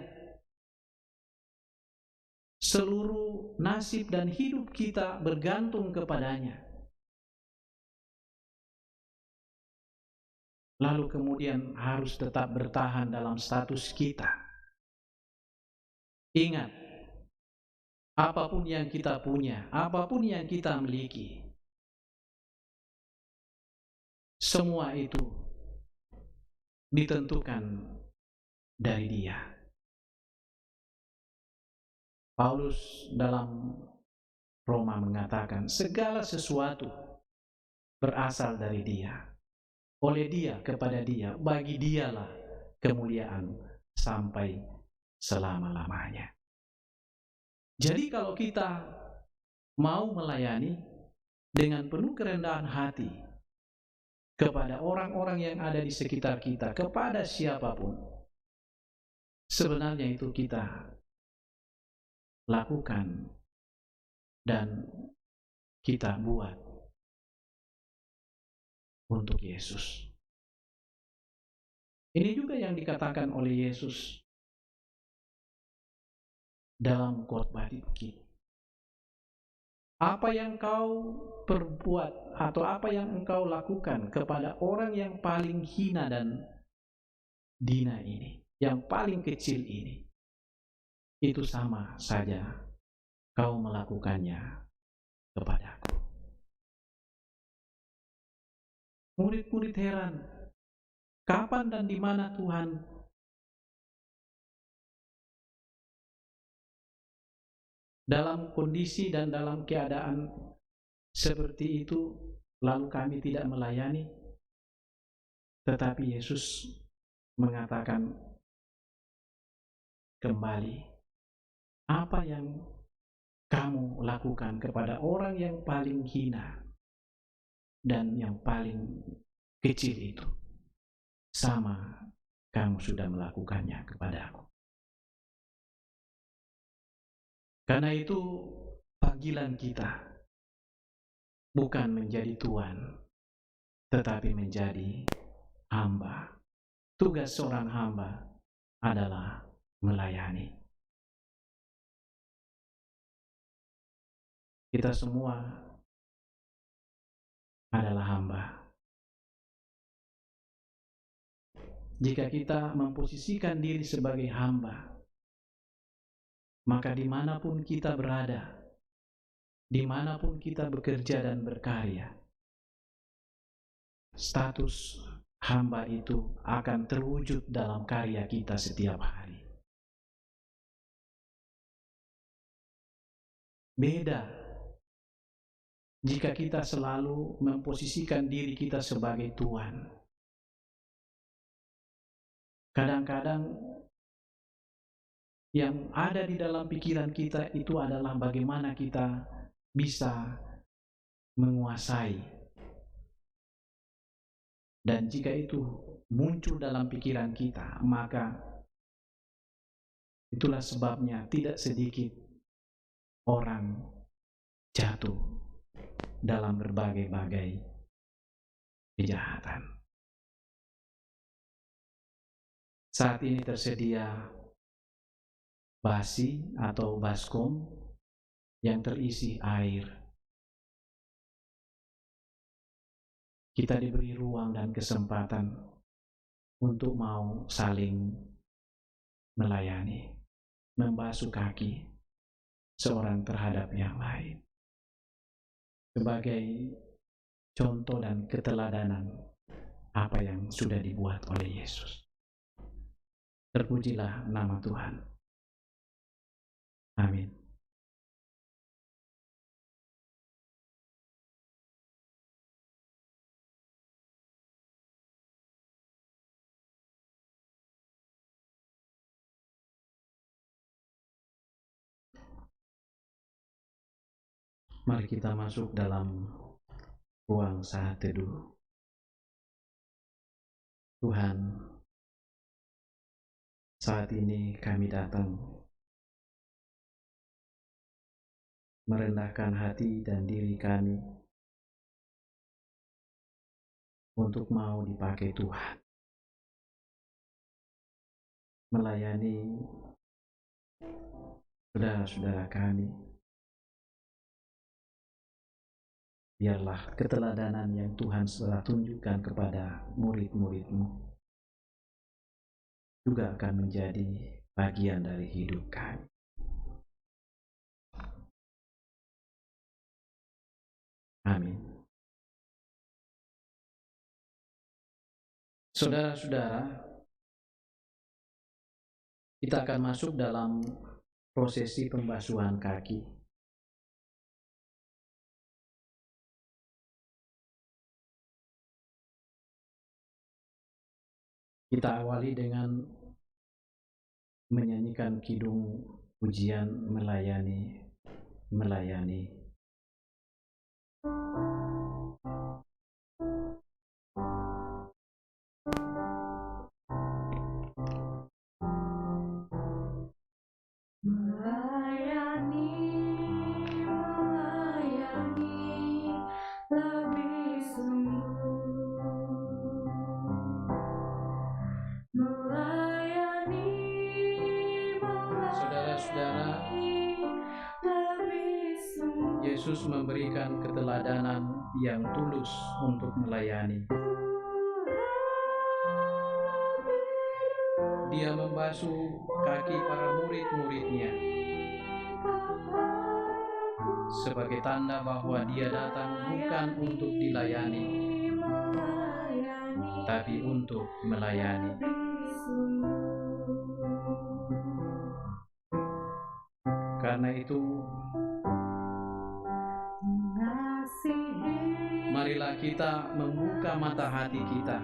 seluruh nasib dan hidup kita bergantung kepadanya, lalu kemudian harus tetap bertahan dalam status kita? Ingat, apapun yang kita punya, apapun yang kita miliki, semua itu ditentukan dari Dia. Paulus dalam Roma mengatakan, segala sesuatu berasal dari Dia, oleh Dia, kepada Dia, bagi Dialah kemuliaan sampai selama-lamanya. Jadi kalau kita mau melayani dengan penuh kerendahan hati kepada orang-orang yang ada di sekitar kita, kepada siapapun, sebenarnya itu kita lakukan dan kita buat untuk Yesus. Ini juga yang dikatakan oleh Yesus dalam khotbah kita. Apa yang kau perbuat atau apa yang engkau lakukan kepada orang yang paling hina dan dina ini, yang paling kecil ini, itu sama saja kau melakukannya kepadaku. Murid-murid heran, kapan dan di mana Tuhan dalam kondisi dan dalam keadaan seperti itu, lalu kami tidak melayani? Tetapi Yesus mengatakan kembali, apa yang kamu lakukan kepada orang yang paling hina dan yang paling kecil itu, sama kamu sudah melakukannya kepada aku. Karena itu panggilan kita bukan menjadi tuan, tetapi menjadi hamba. Tugas seorang hamba adalah melayani. Kita semua adalah hamba. Jika kita memposisikan diri sebagai hamba, maka dimanapun kita berada, dimanapun kita bekerja dan berkarya, status hamba itu akan terwujud dalam karya kita setiap hari. Beda jika kita selalu memposisikan diri kita sebagai tuan. Kadang-kadang yang ada di dalam pikiran kita itu adalah bagaimana kita bisa menguasai. Dan jika itu muncul dalam pikiran kita, maka itulah sebabnya tidak sedikit orang jatuh dalam berbagai-bagai kejahatan. Saat ini tersedia basi atau baskom yang terisi air. Kita diberi ruang dan kesempatan untuk mau saling melayani, membasuh kaki seorang terhadap yang lain. Sebagai contoh dan keteladanan apa yang sudah dibuat oleh Yesus. Terpujilah nama Tuhan. Amin. Mari kita masuk dalam ruang saat teduh. Tuhan, saat ini kami datang merendahkan hati dan diri kami untuk mau dipakai Tuhan, melayani saudara-saudara kami. Biarlah keteladanan yang Tuhan telah tunjukkan kepada murid-murid-Mu juga akan menjadi bagian dari hidup kami. Amin. Saudara-saudara, kita akan masuk dalam prosesi pembasuhan kaki. Kita awali dengan menyanyikan kidung pujian melayani. Melayani. Saudara-saudara, Yesus memberikan keteladanan yang tulus untuk melayani. Dia membasuh kaki para murid-muridnya sebagai tanda bahwa dia datang bukan untuk dilayani, tapi untuk melayani. Karena itu, marilah kita membuka mata hati kita,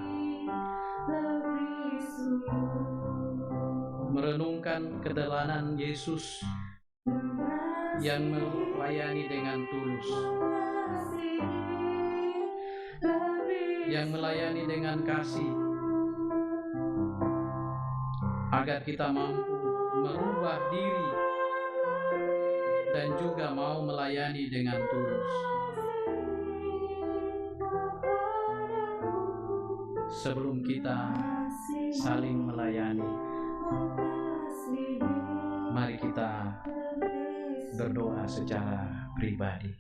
merenungkan keteladanan Yesus yang melayani dengan tulus, yang melayani dengan kasih, agar kita mampu merubah diri dan juga mau melayani dengan tulus. Sebelum kita saling melayani, mari kita berdoa secara pribadi.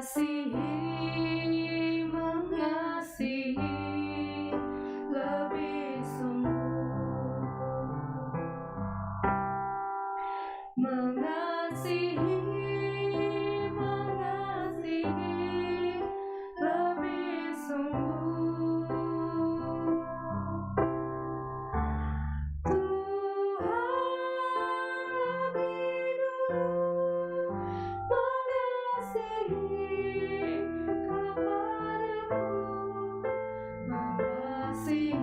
Mengasihi, mengasihi lebih sungguh. Mengasihi, mengasihi lebih sungguh. Tuhan lebih dulu mengasihi kepadaku. Mengasihi,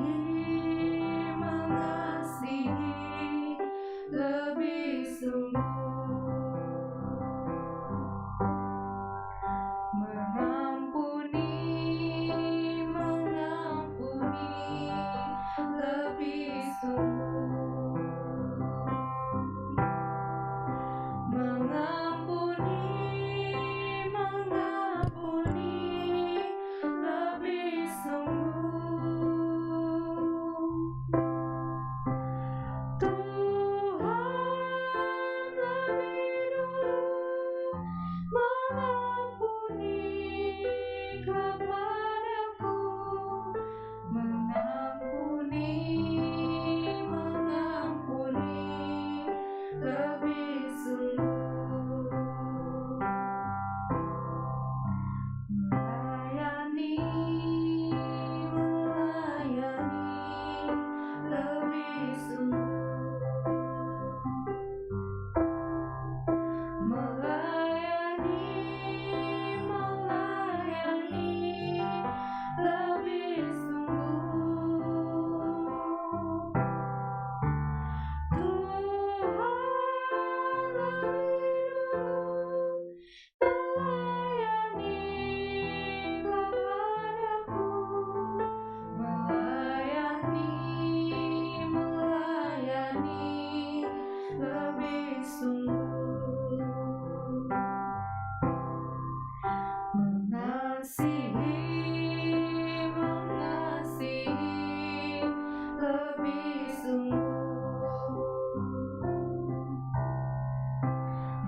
mengasihi lebih sungguh. Mengampuni, mengampuni lebih sungguh. Mengampuni, mengampuni lebih sungguh. Tuhan lebih dulu mengampuni kepadaku. Mengampuni, mengampuni lebih sungguh. Melayani, melayani lebih sungguh. Melayani, melayani lebih sungguh. Tuhan lebih dulu melayani kepadaku. Melayani, melayani lebih sungguh. Mengasihi, mengasihi lebih sungguh.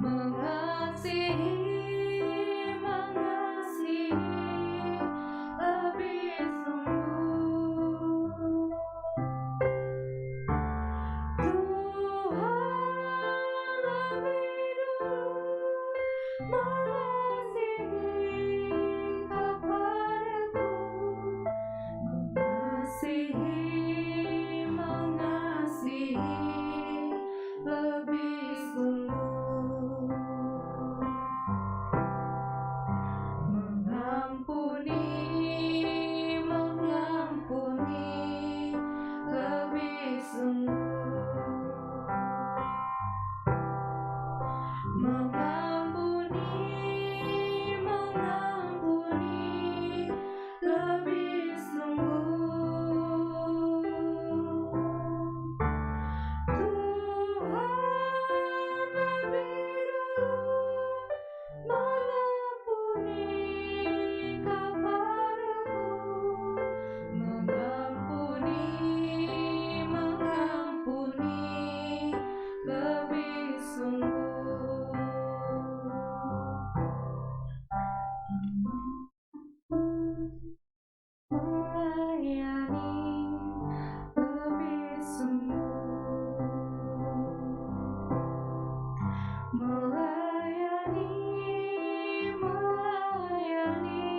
Mengasihi, mengasihi lebih sungguh. Tuhan lebih dulu mengasihi kepadaku. Mengasihi, mengasihi lebih sungguh. Mengampuni, mengampuni lebih sungguh. Mengampuni, mengampuni lebih sungguh. Tuhan lebih dulu mengampuni kepadaku. Mengampuni, mengampuni lebih sungguh. Melayani lebih sungguh. Melayani, melayani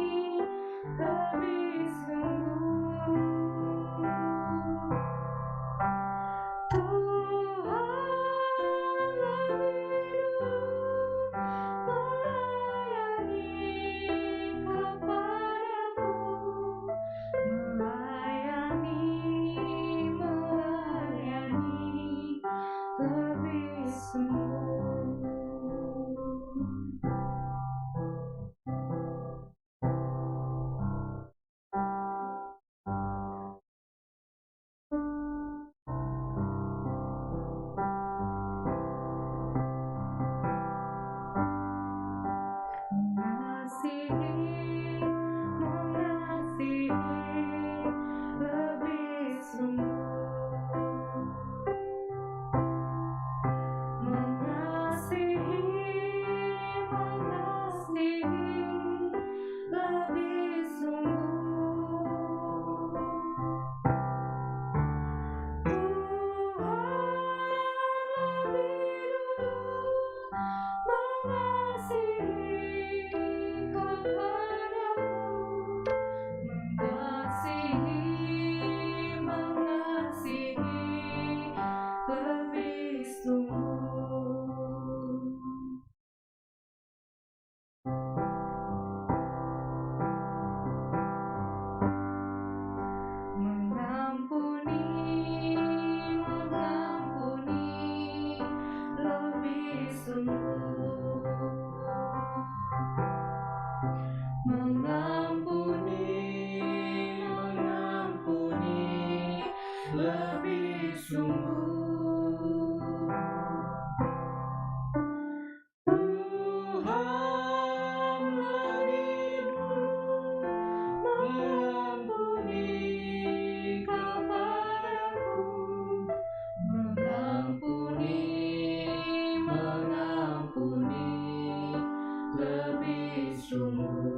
lebih sungguh. Tuhan lebih dulu melayani kepadaku. Melayani, melayani lebih sungguh. Mengasihi, mengasihi lebih sungguh. Mengasihi, mengasihi mengampuni lebih sungguh. Tuhan lebih dulu mengampuni kepadaku, mengampuni lebih sungguh.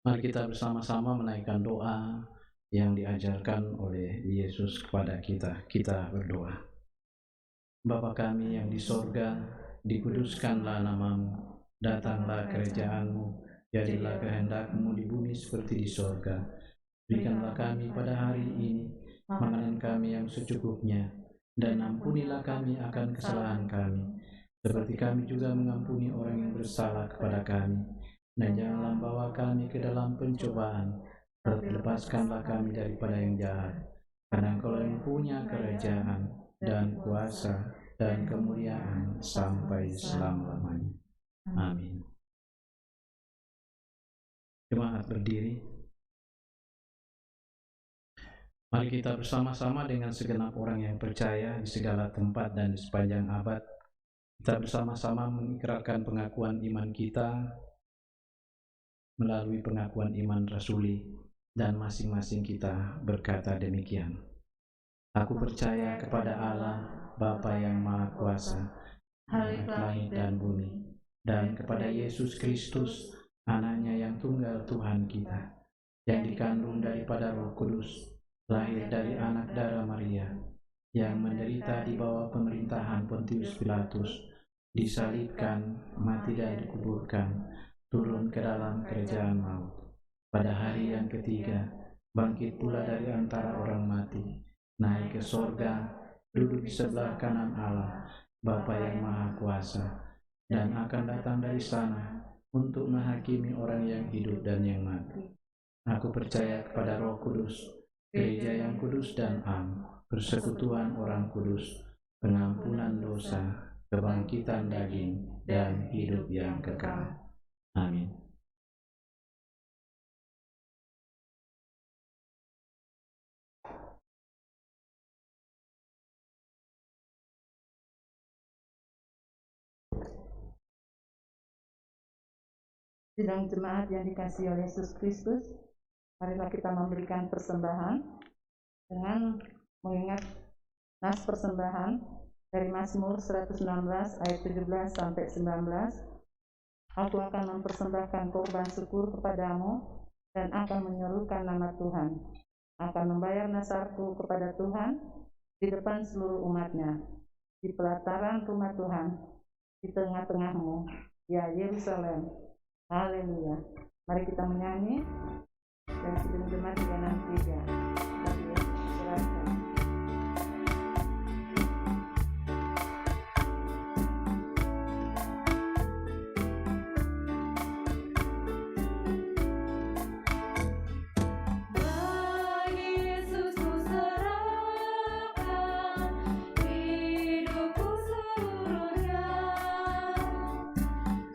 Mari kita bersama-sama menaikkan doa yang diajarkan oleh Yesus kepada kita. Kita berdoa. Bapa kami yang di sorga, dikuduskanlah namamu, datanglah kerajaan-Mu, jadilah kehendak-Mu di bumi seperti di sorga. Berikanlah kami pada hari ini makanan kami yang secukupnya, dan ampunilah kami akan kesalahan kami, seperti kami juga mengampuni orang yang bersalah kepada kami. Dan janganlah bawa kami ke dalam pencobaan, tetapi lepaskanlah kami daripada yang jahat. Karena Engkau yang punya kerajaan dan kuasa dan kemuliaan sampai selama-lamanya. Amin. Jemaat berdiri. Mari kita bersama-sama dengan segenap orang yang percaya di segala tempat dan di sepanjang abad. Kita bersama-sama mengikrarkan pengakuan iman kita melalui pengakuan iman rasuli, dan masing-masing kita berkata demikian. Aku percaya kepada Allah, Bapa yang Maha Kuasa, Khalik langit dan bumi, dan kepada Yesus Kristus, Anaknya yang tunggal Tuhan kita, yang dikandung daripada Roh Kudus, lahir dari anak darah Maria, yang menderita di bawah pemerintahan Pontius Pilatus, disalibkan, mati dan dikuburkan, turun ke dalam kerajaan maut. Pada hari yang ketiga, bangkit pula dari antara orang mati, naik ke sorga, duduk di sebelah kanan Allah, Bapa yang Maha Kuasa, dan akan datang dari sana untuk menghakimi orang yang hidup dan yang mati. Aku percaya kepada Roh Kudus, gereja yang kudus dan am, persekutuan orang kudus, pengampunan dosa, kebangkitan daging, dan hidup yang kekal. Amin. Sidang jemaat yang dikasihi oleh Yesus Kristus, marilah kita memberikan persembahan dengan mengingat nas persembahan dari Mazmur 116 ayat 17 sampai 19. Aku akan mempersembahkan korban syukur kepadamu dan akan menyerukan nama Tuhan. Akan membayar nasarku kepada Tuhan di depan seluruh umatnya, di pelataran rumah Tuhan, di tengah-tengahmu, ya Yerusalem. Haleluya. Mari kita menyanyi dan sidang jemaat 363. Silakan.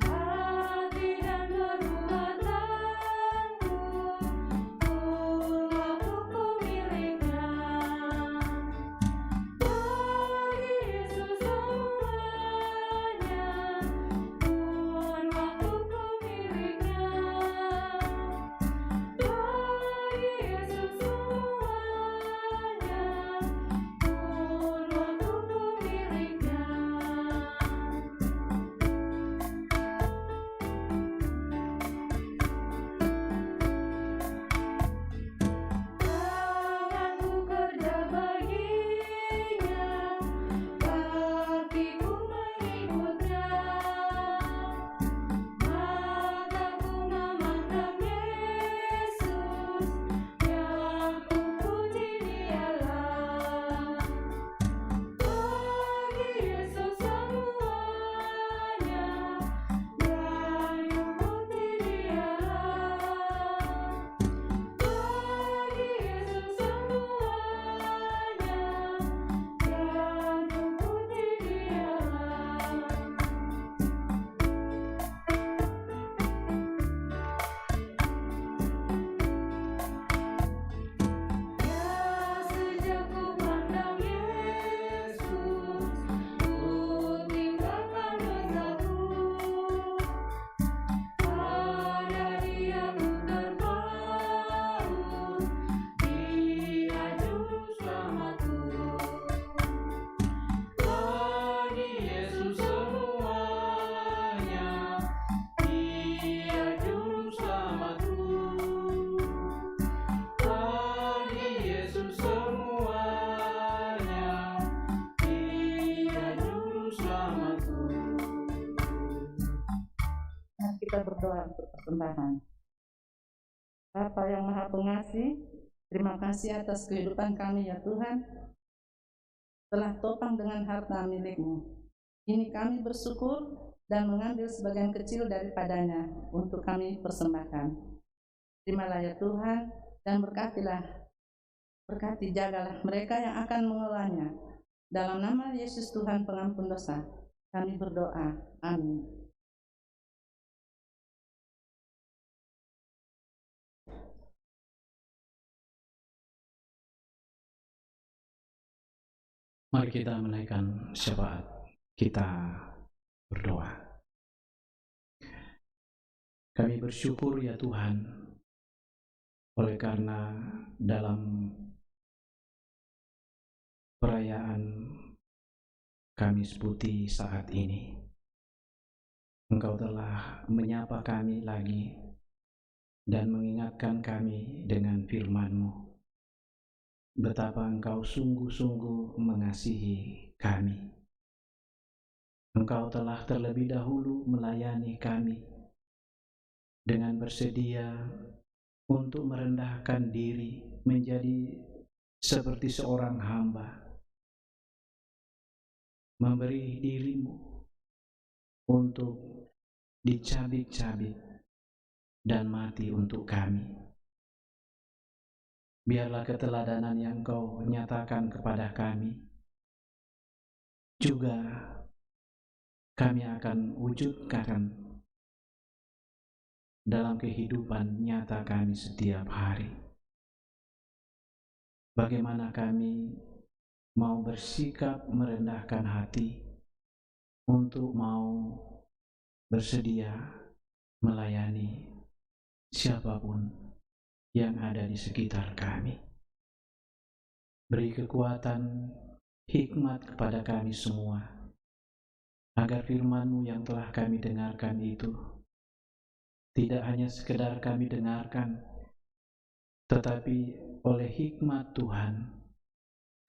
Hati dan perbuatanku, kita berdoa untuk persembahan. Bapa yang Maha Pengasih, terima kasih atas kehidupan kami ya Tuhan, telah topang dengan harta milik-Mu. Ini kami bersyukur dan mengambil sebagian kecil daripadanya untuk kami persembahkan. Terimalah ya Tuhan, dan berkati jagalah mereka yang akan mengelolanya. Dalam nama Yesus Tuhan pengampun dosa, kami berdoa. Amin. Mari kita menaikkan syafaat, kita berdoa. Kami bersyukur ya Tuhan, oleh karena dalam perayaan Kamis Putih saat ini, Engkau telah menyapa kami lagi dan mengingatkan kami dengan firman-Mu. Betapa Engkau sungguh-sungguh mengasihi kami. Engkau telah terlebih dahulu melayani kami dengan bersedia untuk merendahkan diri menjadi seperti seorang hamba, memberi diri-Mu untuk dicabik-cabik dan mati untuk kami. Biarlah keteladanan yang Kau nyatakan kepada kami juga kami akan wujudkan dalam kehidupan nyata kami setiap hari. Bagaimana kami mau bersikap merendahkan hati untuk mau bersedia melayani siapapun yang ada di sekitar kami. Beri kekuatan, hikmat kepada kami semua, agar firman-Mu yang telah kami dengarkan itu tidak hanya sekedar kami dengarkan, tetapi oleh hikmat Tuhan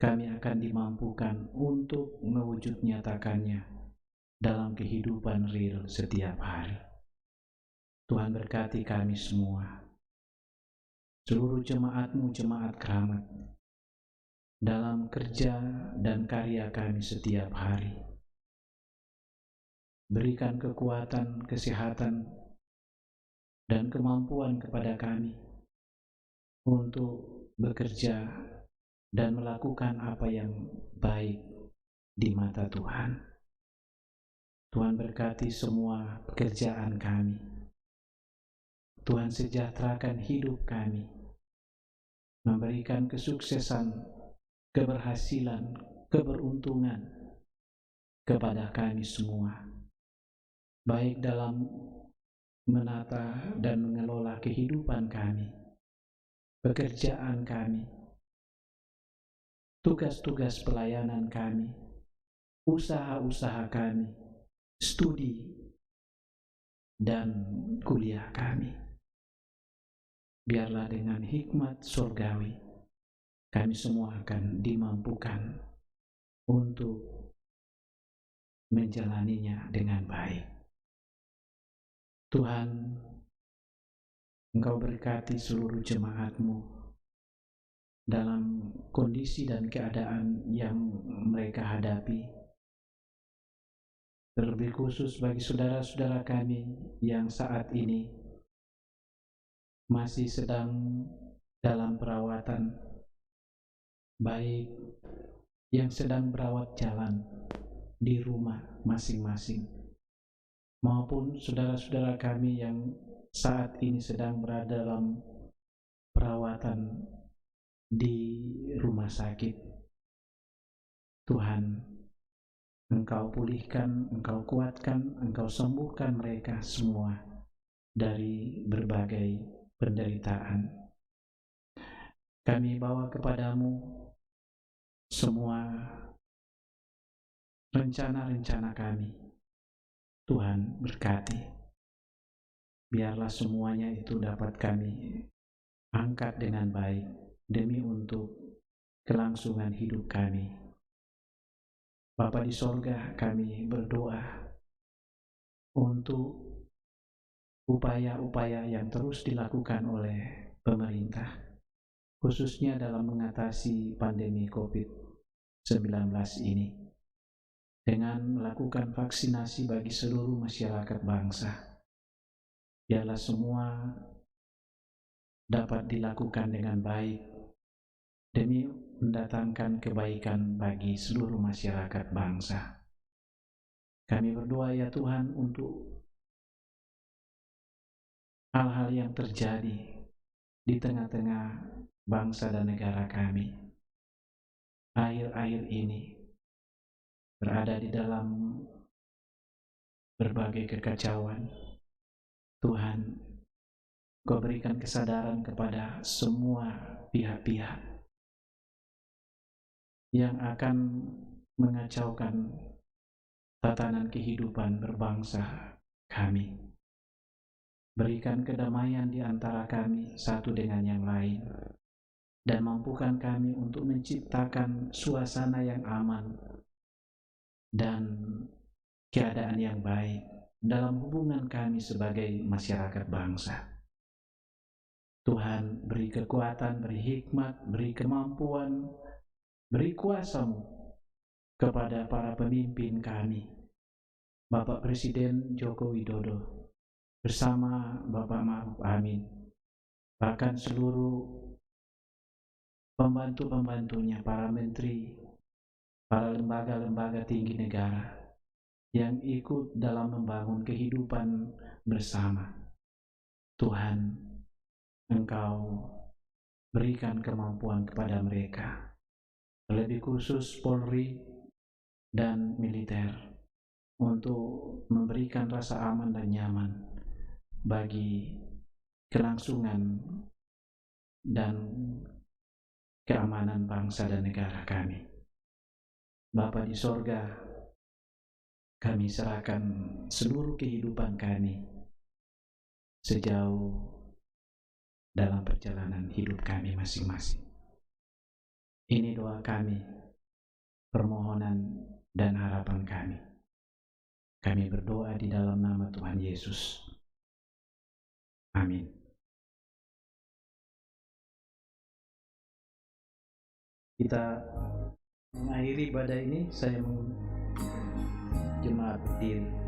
kami akan dimampukan untuk mewujud nyatakannya dalam kehidupan real setiap hari. Tuhan berkati kami semua, seluruh jemaat-Mu, jemaat keramat, dalam kerja dan karya kami setiap hari. Berikan kekuatan, kesehatan, dan kemampuan kepada kami untuk bekerja dan melakukan apa yang baik di mata Tuhan. Tuhan berkati semua pekerjaan kami. Tuhan sejahterakan hidup kami, memberikan kesuksesan, keberhasilan, keberuntungan kepada kami semua, baik dalam menata dan mengelola kehidupan kami, pekerjaan kami, tugas-tugas pelayanan kami, usaha-usaha kami, studi, dan kuliah kami. Biarlah dengan hikmat surgawi, kami semua akan dimampukan untuk menjalaninya dengan baik. Tuhan, Engkau berkati seluruh jemaat-Mu dalam kondisi dan keadaan yang mereka hadapi. Terlebih khusus bagi saudara-saudara kami yang saat ini masih sedang dalam perawatan, baik yang sedang berawat jalan di rumah masing-masing, maupun saudara-saudara kami yang saat ini sedang berada dalam perawatan di rumah sakit. Tuhan, Engkau pulihkan, Engkau kuatkan, Engkau sembuhkan mereka semua dari berbagai penderitaan. Kami bawa kepadamu semua rencana-rencana kami. Tuhan berkati. Biarlah semuanya itu dapat kami angkat dengan baik demi untuk kelangsungan hidup kami. Bapa di sorga, kami berdoa untuk upaya-upaya yang terus dilakukan oleh pemerintah, khususnya dalam mengatasi pandemi COVID-19 ini, dengan melakukan vaksinasi bagi seluruh masyarakat bangsa. Biarlah semua dapat dilakukan dengan baik demi mendatangkan kebaikan bagi seluruh masyarakat bangsa. Kami berdoa ya Tuhan untuk hal-hal yang terjadi di tengah-tengah bangsa dan negara kami akhir-akhir ini, berada di dalam berbagai kekacauan. Tuhan, Kau berikan kesadaran kepada semua pihak-pihak yang akan mengacaukan tatanan kehidupan berbangsa kami. Berikan kedamaian di antara kami satu dengan yang lain, dan mampukan kami untuk menciptakan suasana yang aman dan keadaan yang baik dalam hubungan kami sebagai masyarakat bangsa. Tuhan, beri kekuatan, beri hikmat, beri kemampuan, beri kuasa-Mu kepada para pemimpin kami, Bapak Presiden Joko Widodo bersama Bapak Ma'ruf Amin, bahkan seluruh pembantu-pembantunya, para menteri, para lembaga-lembaga tinggi negara yang ikut dalam membangun kehidupan bersama. Tuhan, Engkau berikan kemampuan kepada mereka, lebih khusus Polri dan militer, untuk memberikan rasa aman dan nyaman bagi kelangsungan dan keamanan bangsa dan negara kami. Bapa di sorga, kami serahkan seluruh kehidupan kami sejauh dalam perjalanan hidup kami masing-masing. Ini doa kami, permohonan dan harapan kami. Kami berdoa di dalam nama Tuhan Yesus. Amin. Kita mengakhiri ibadah ini, saya jemaat berdiri.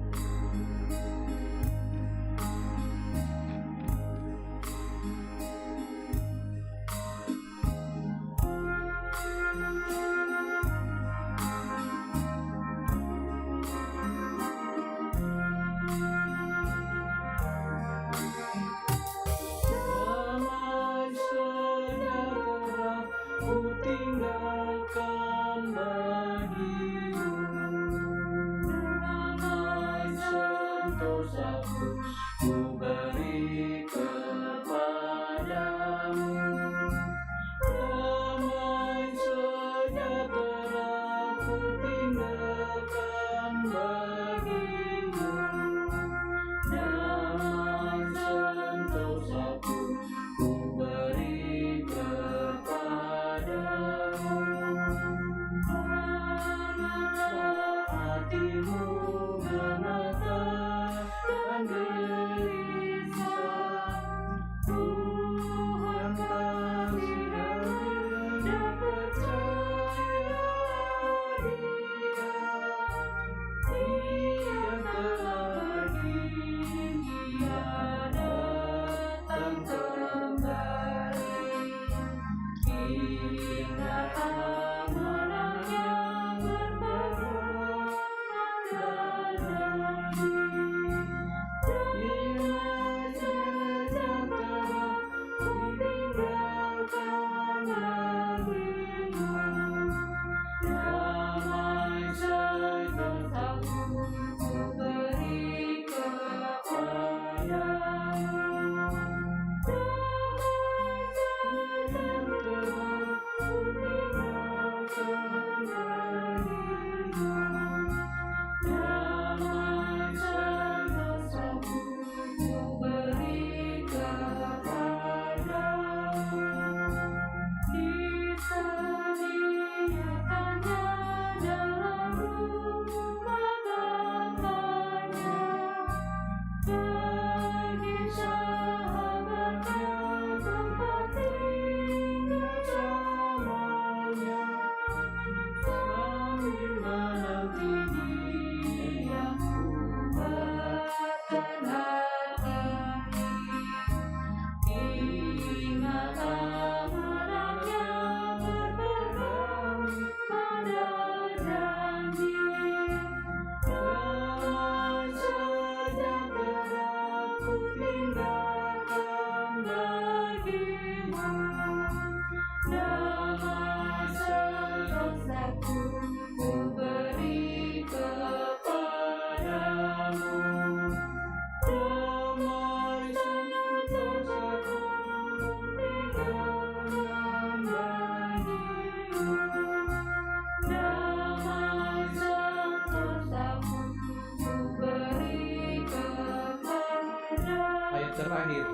terakhir.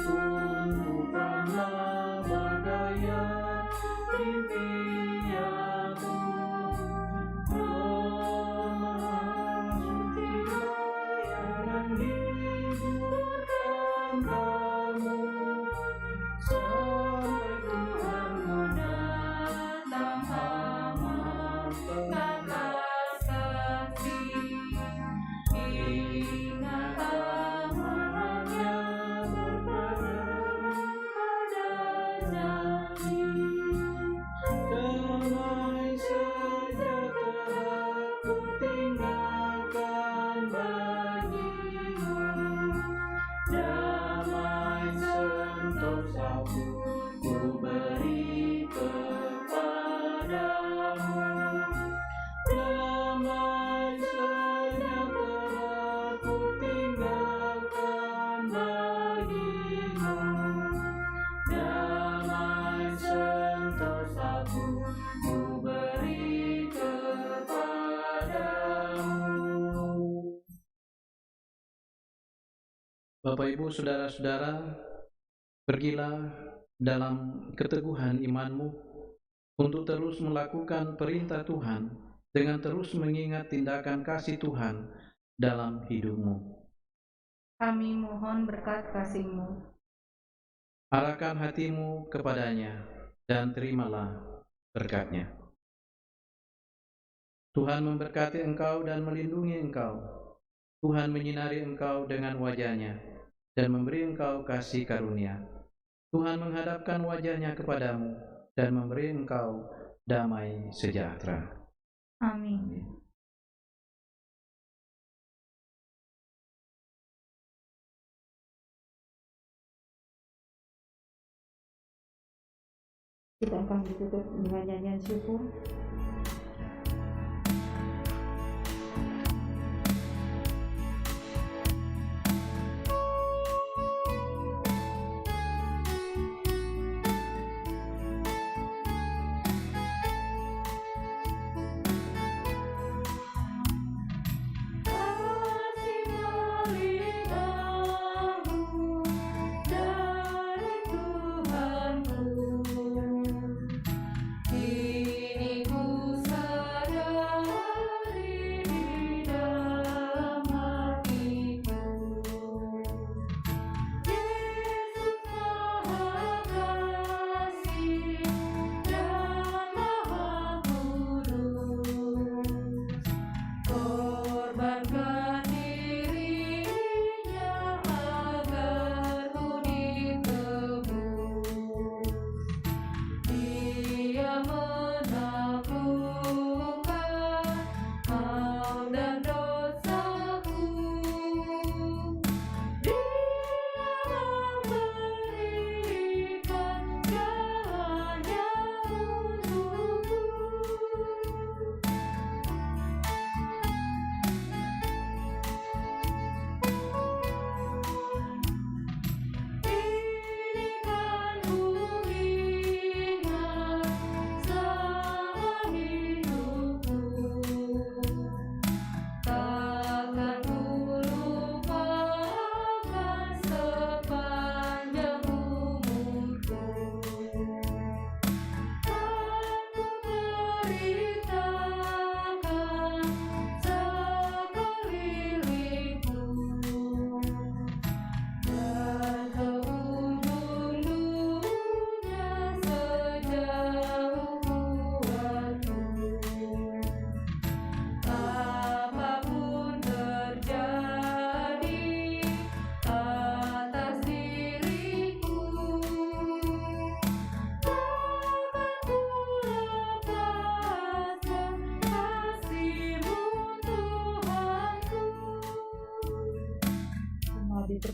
Tundukkanlah bagaya impianmu, lemah suci layanan hiburkan kamu, sampai Tuhan mendatang amat balas kasih. Ingat amanatnya berpegang pada janji. Damai sejahtera ku tinggalkan bagimu, damai sentosaku ku beri kepadamu, damai sejahtera ku tinggalkan bagimu, damai sentosaku ku beri kepadamu. Bapak Ibu, saudara-saudara, pergilah dalam keteguhan imanmu untuk terus melakukan perintah Tuhan dengan terus mengingat tindakan kasih Tuhan dalam hidupmu. Kami mohon berkat kasih-Mu. Arahkan hatimu kepadanya dan terimalah berkat-Nya. Tuhan memberkati engkau dan melindungi engkau. Tuhan menyinari engkau dengan wajah-Nya dan memberi engkau kasih karunia. Tuhan menghadapkan wajah-Nya kepadamu dan memberi engkau damai sejahtera. Amin. Kita akan ditutup dengan nyanyian syukur.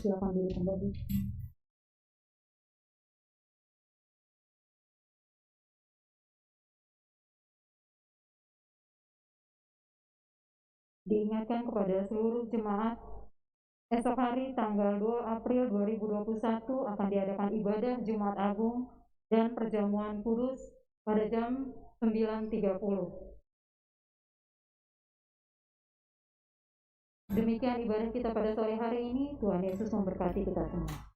Silakan diri kembali. Diingatkan kepada seluruh jemaat, esok hari tanggal 2 April 2021 akan diadakan ibadah Jumat Agung dan perjamuan kudus pada jam 9.30. Demikian ibadah kita pada sore hari ini. Tuhan Yesus memberkati kita semua.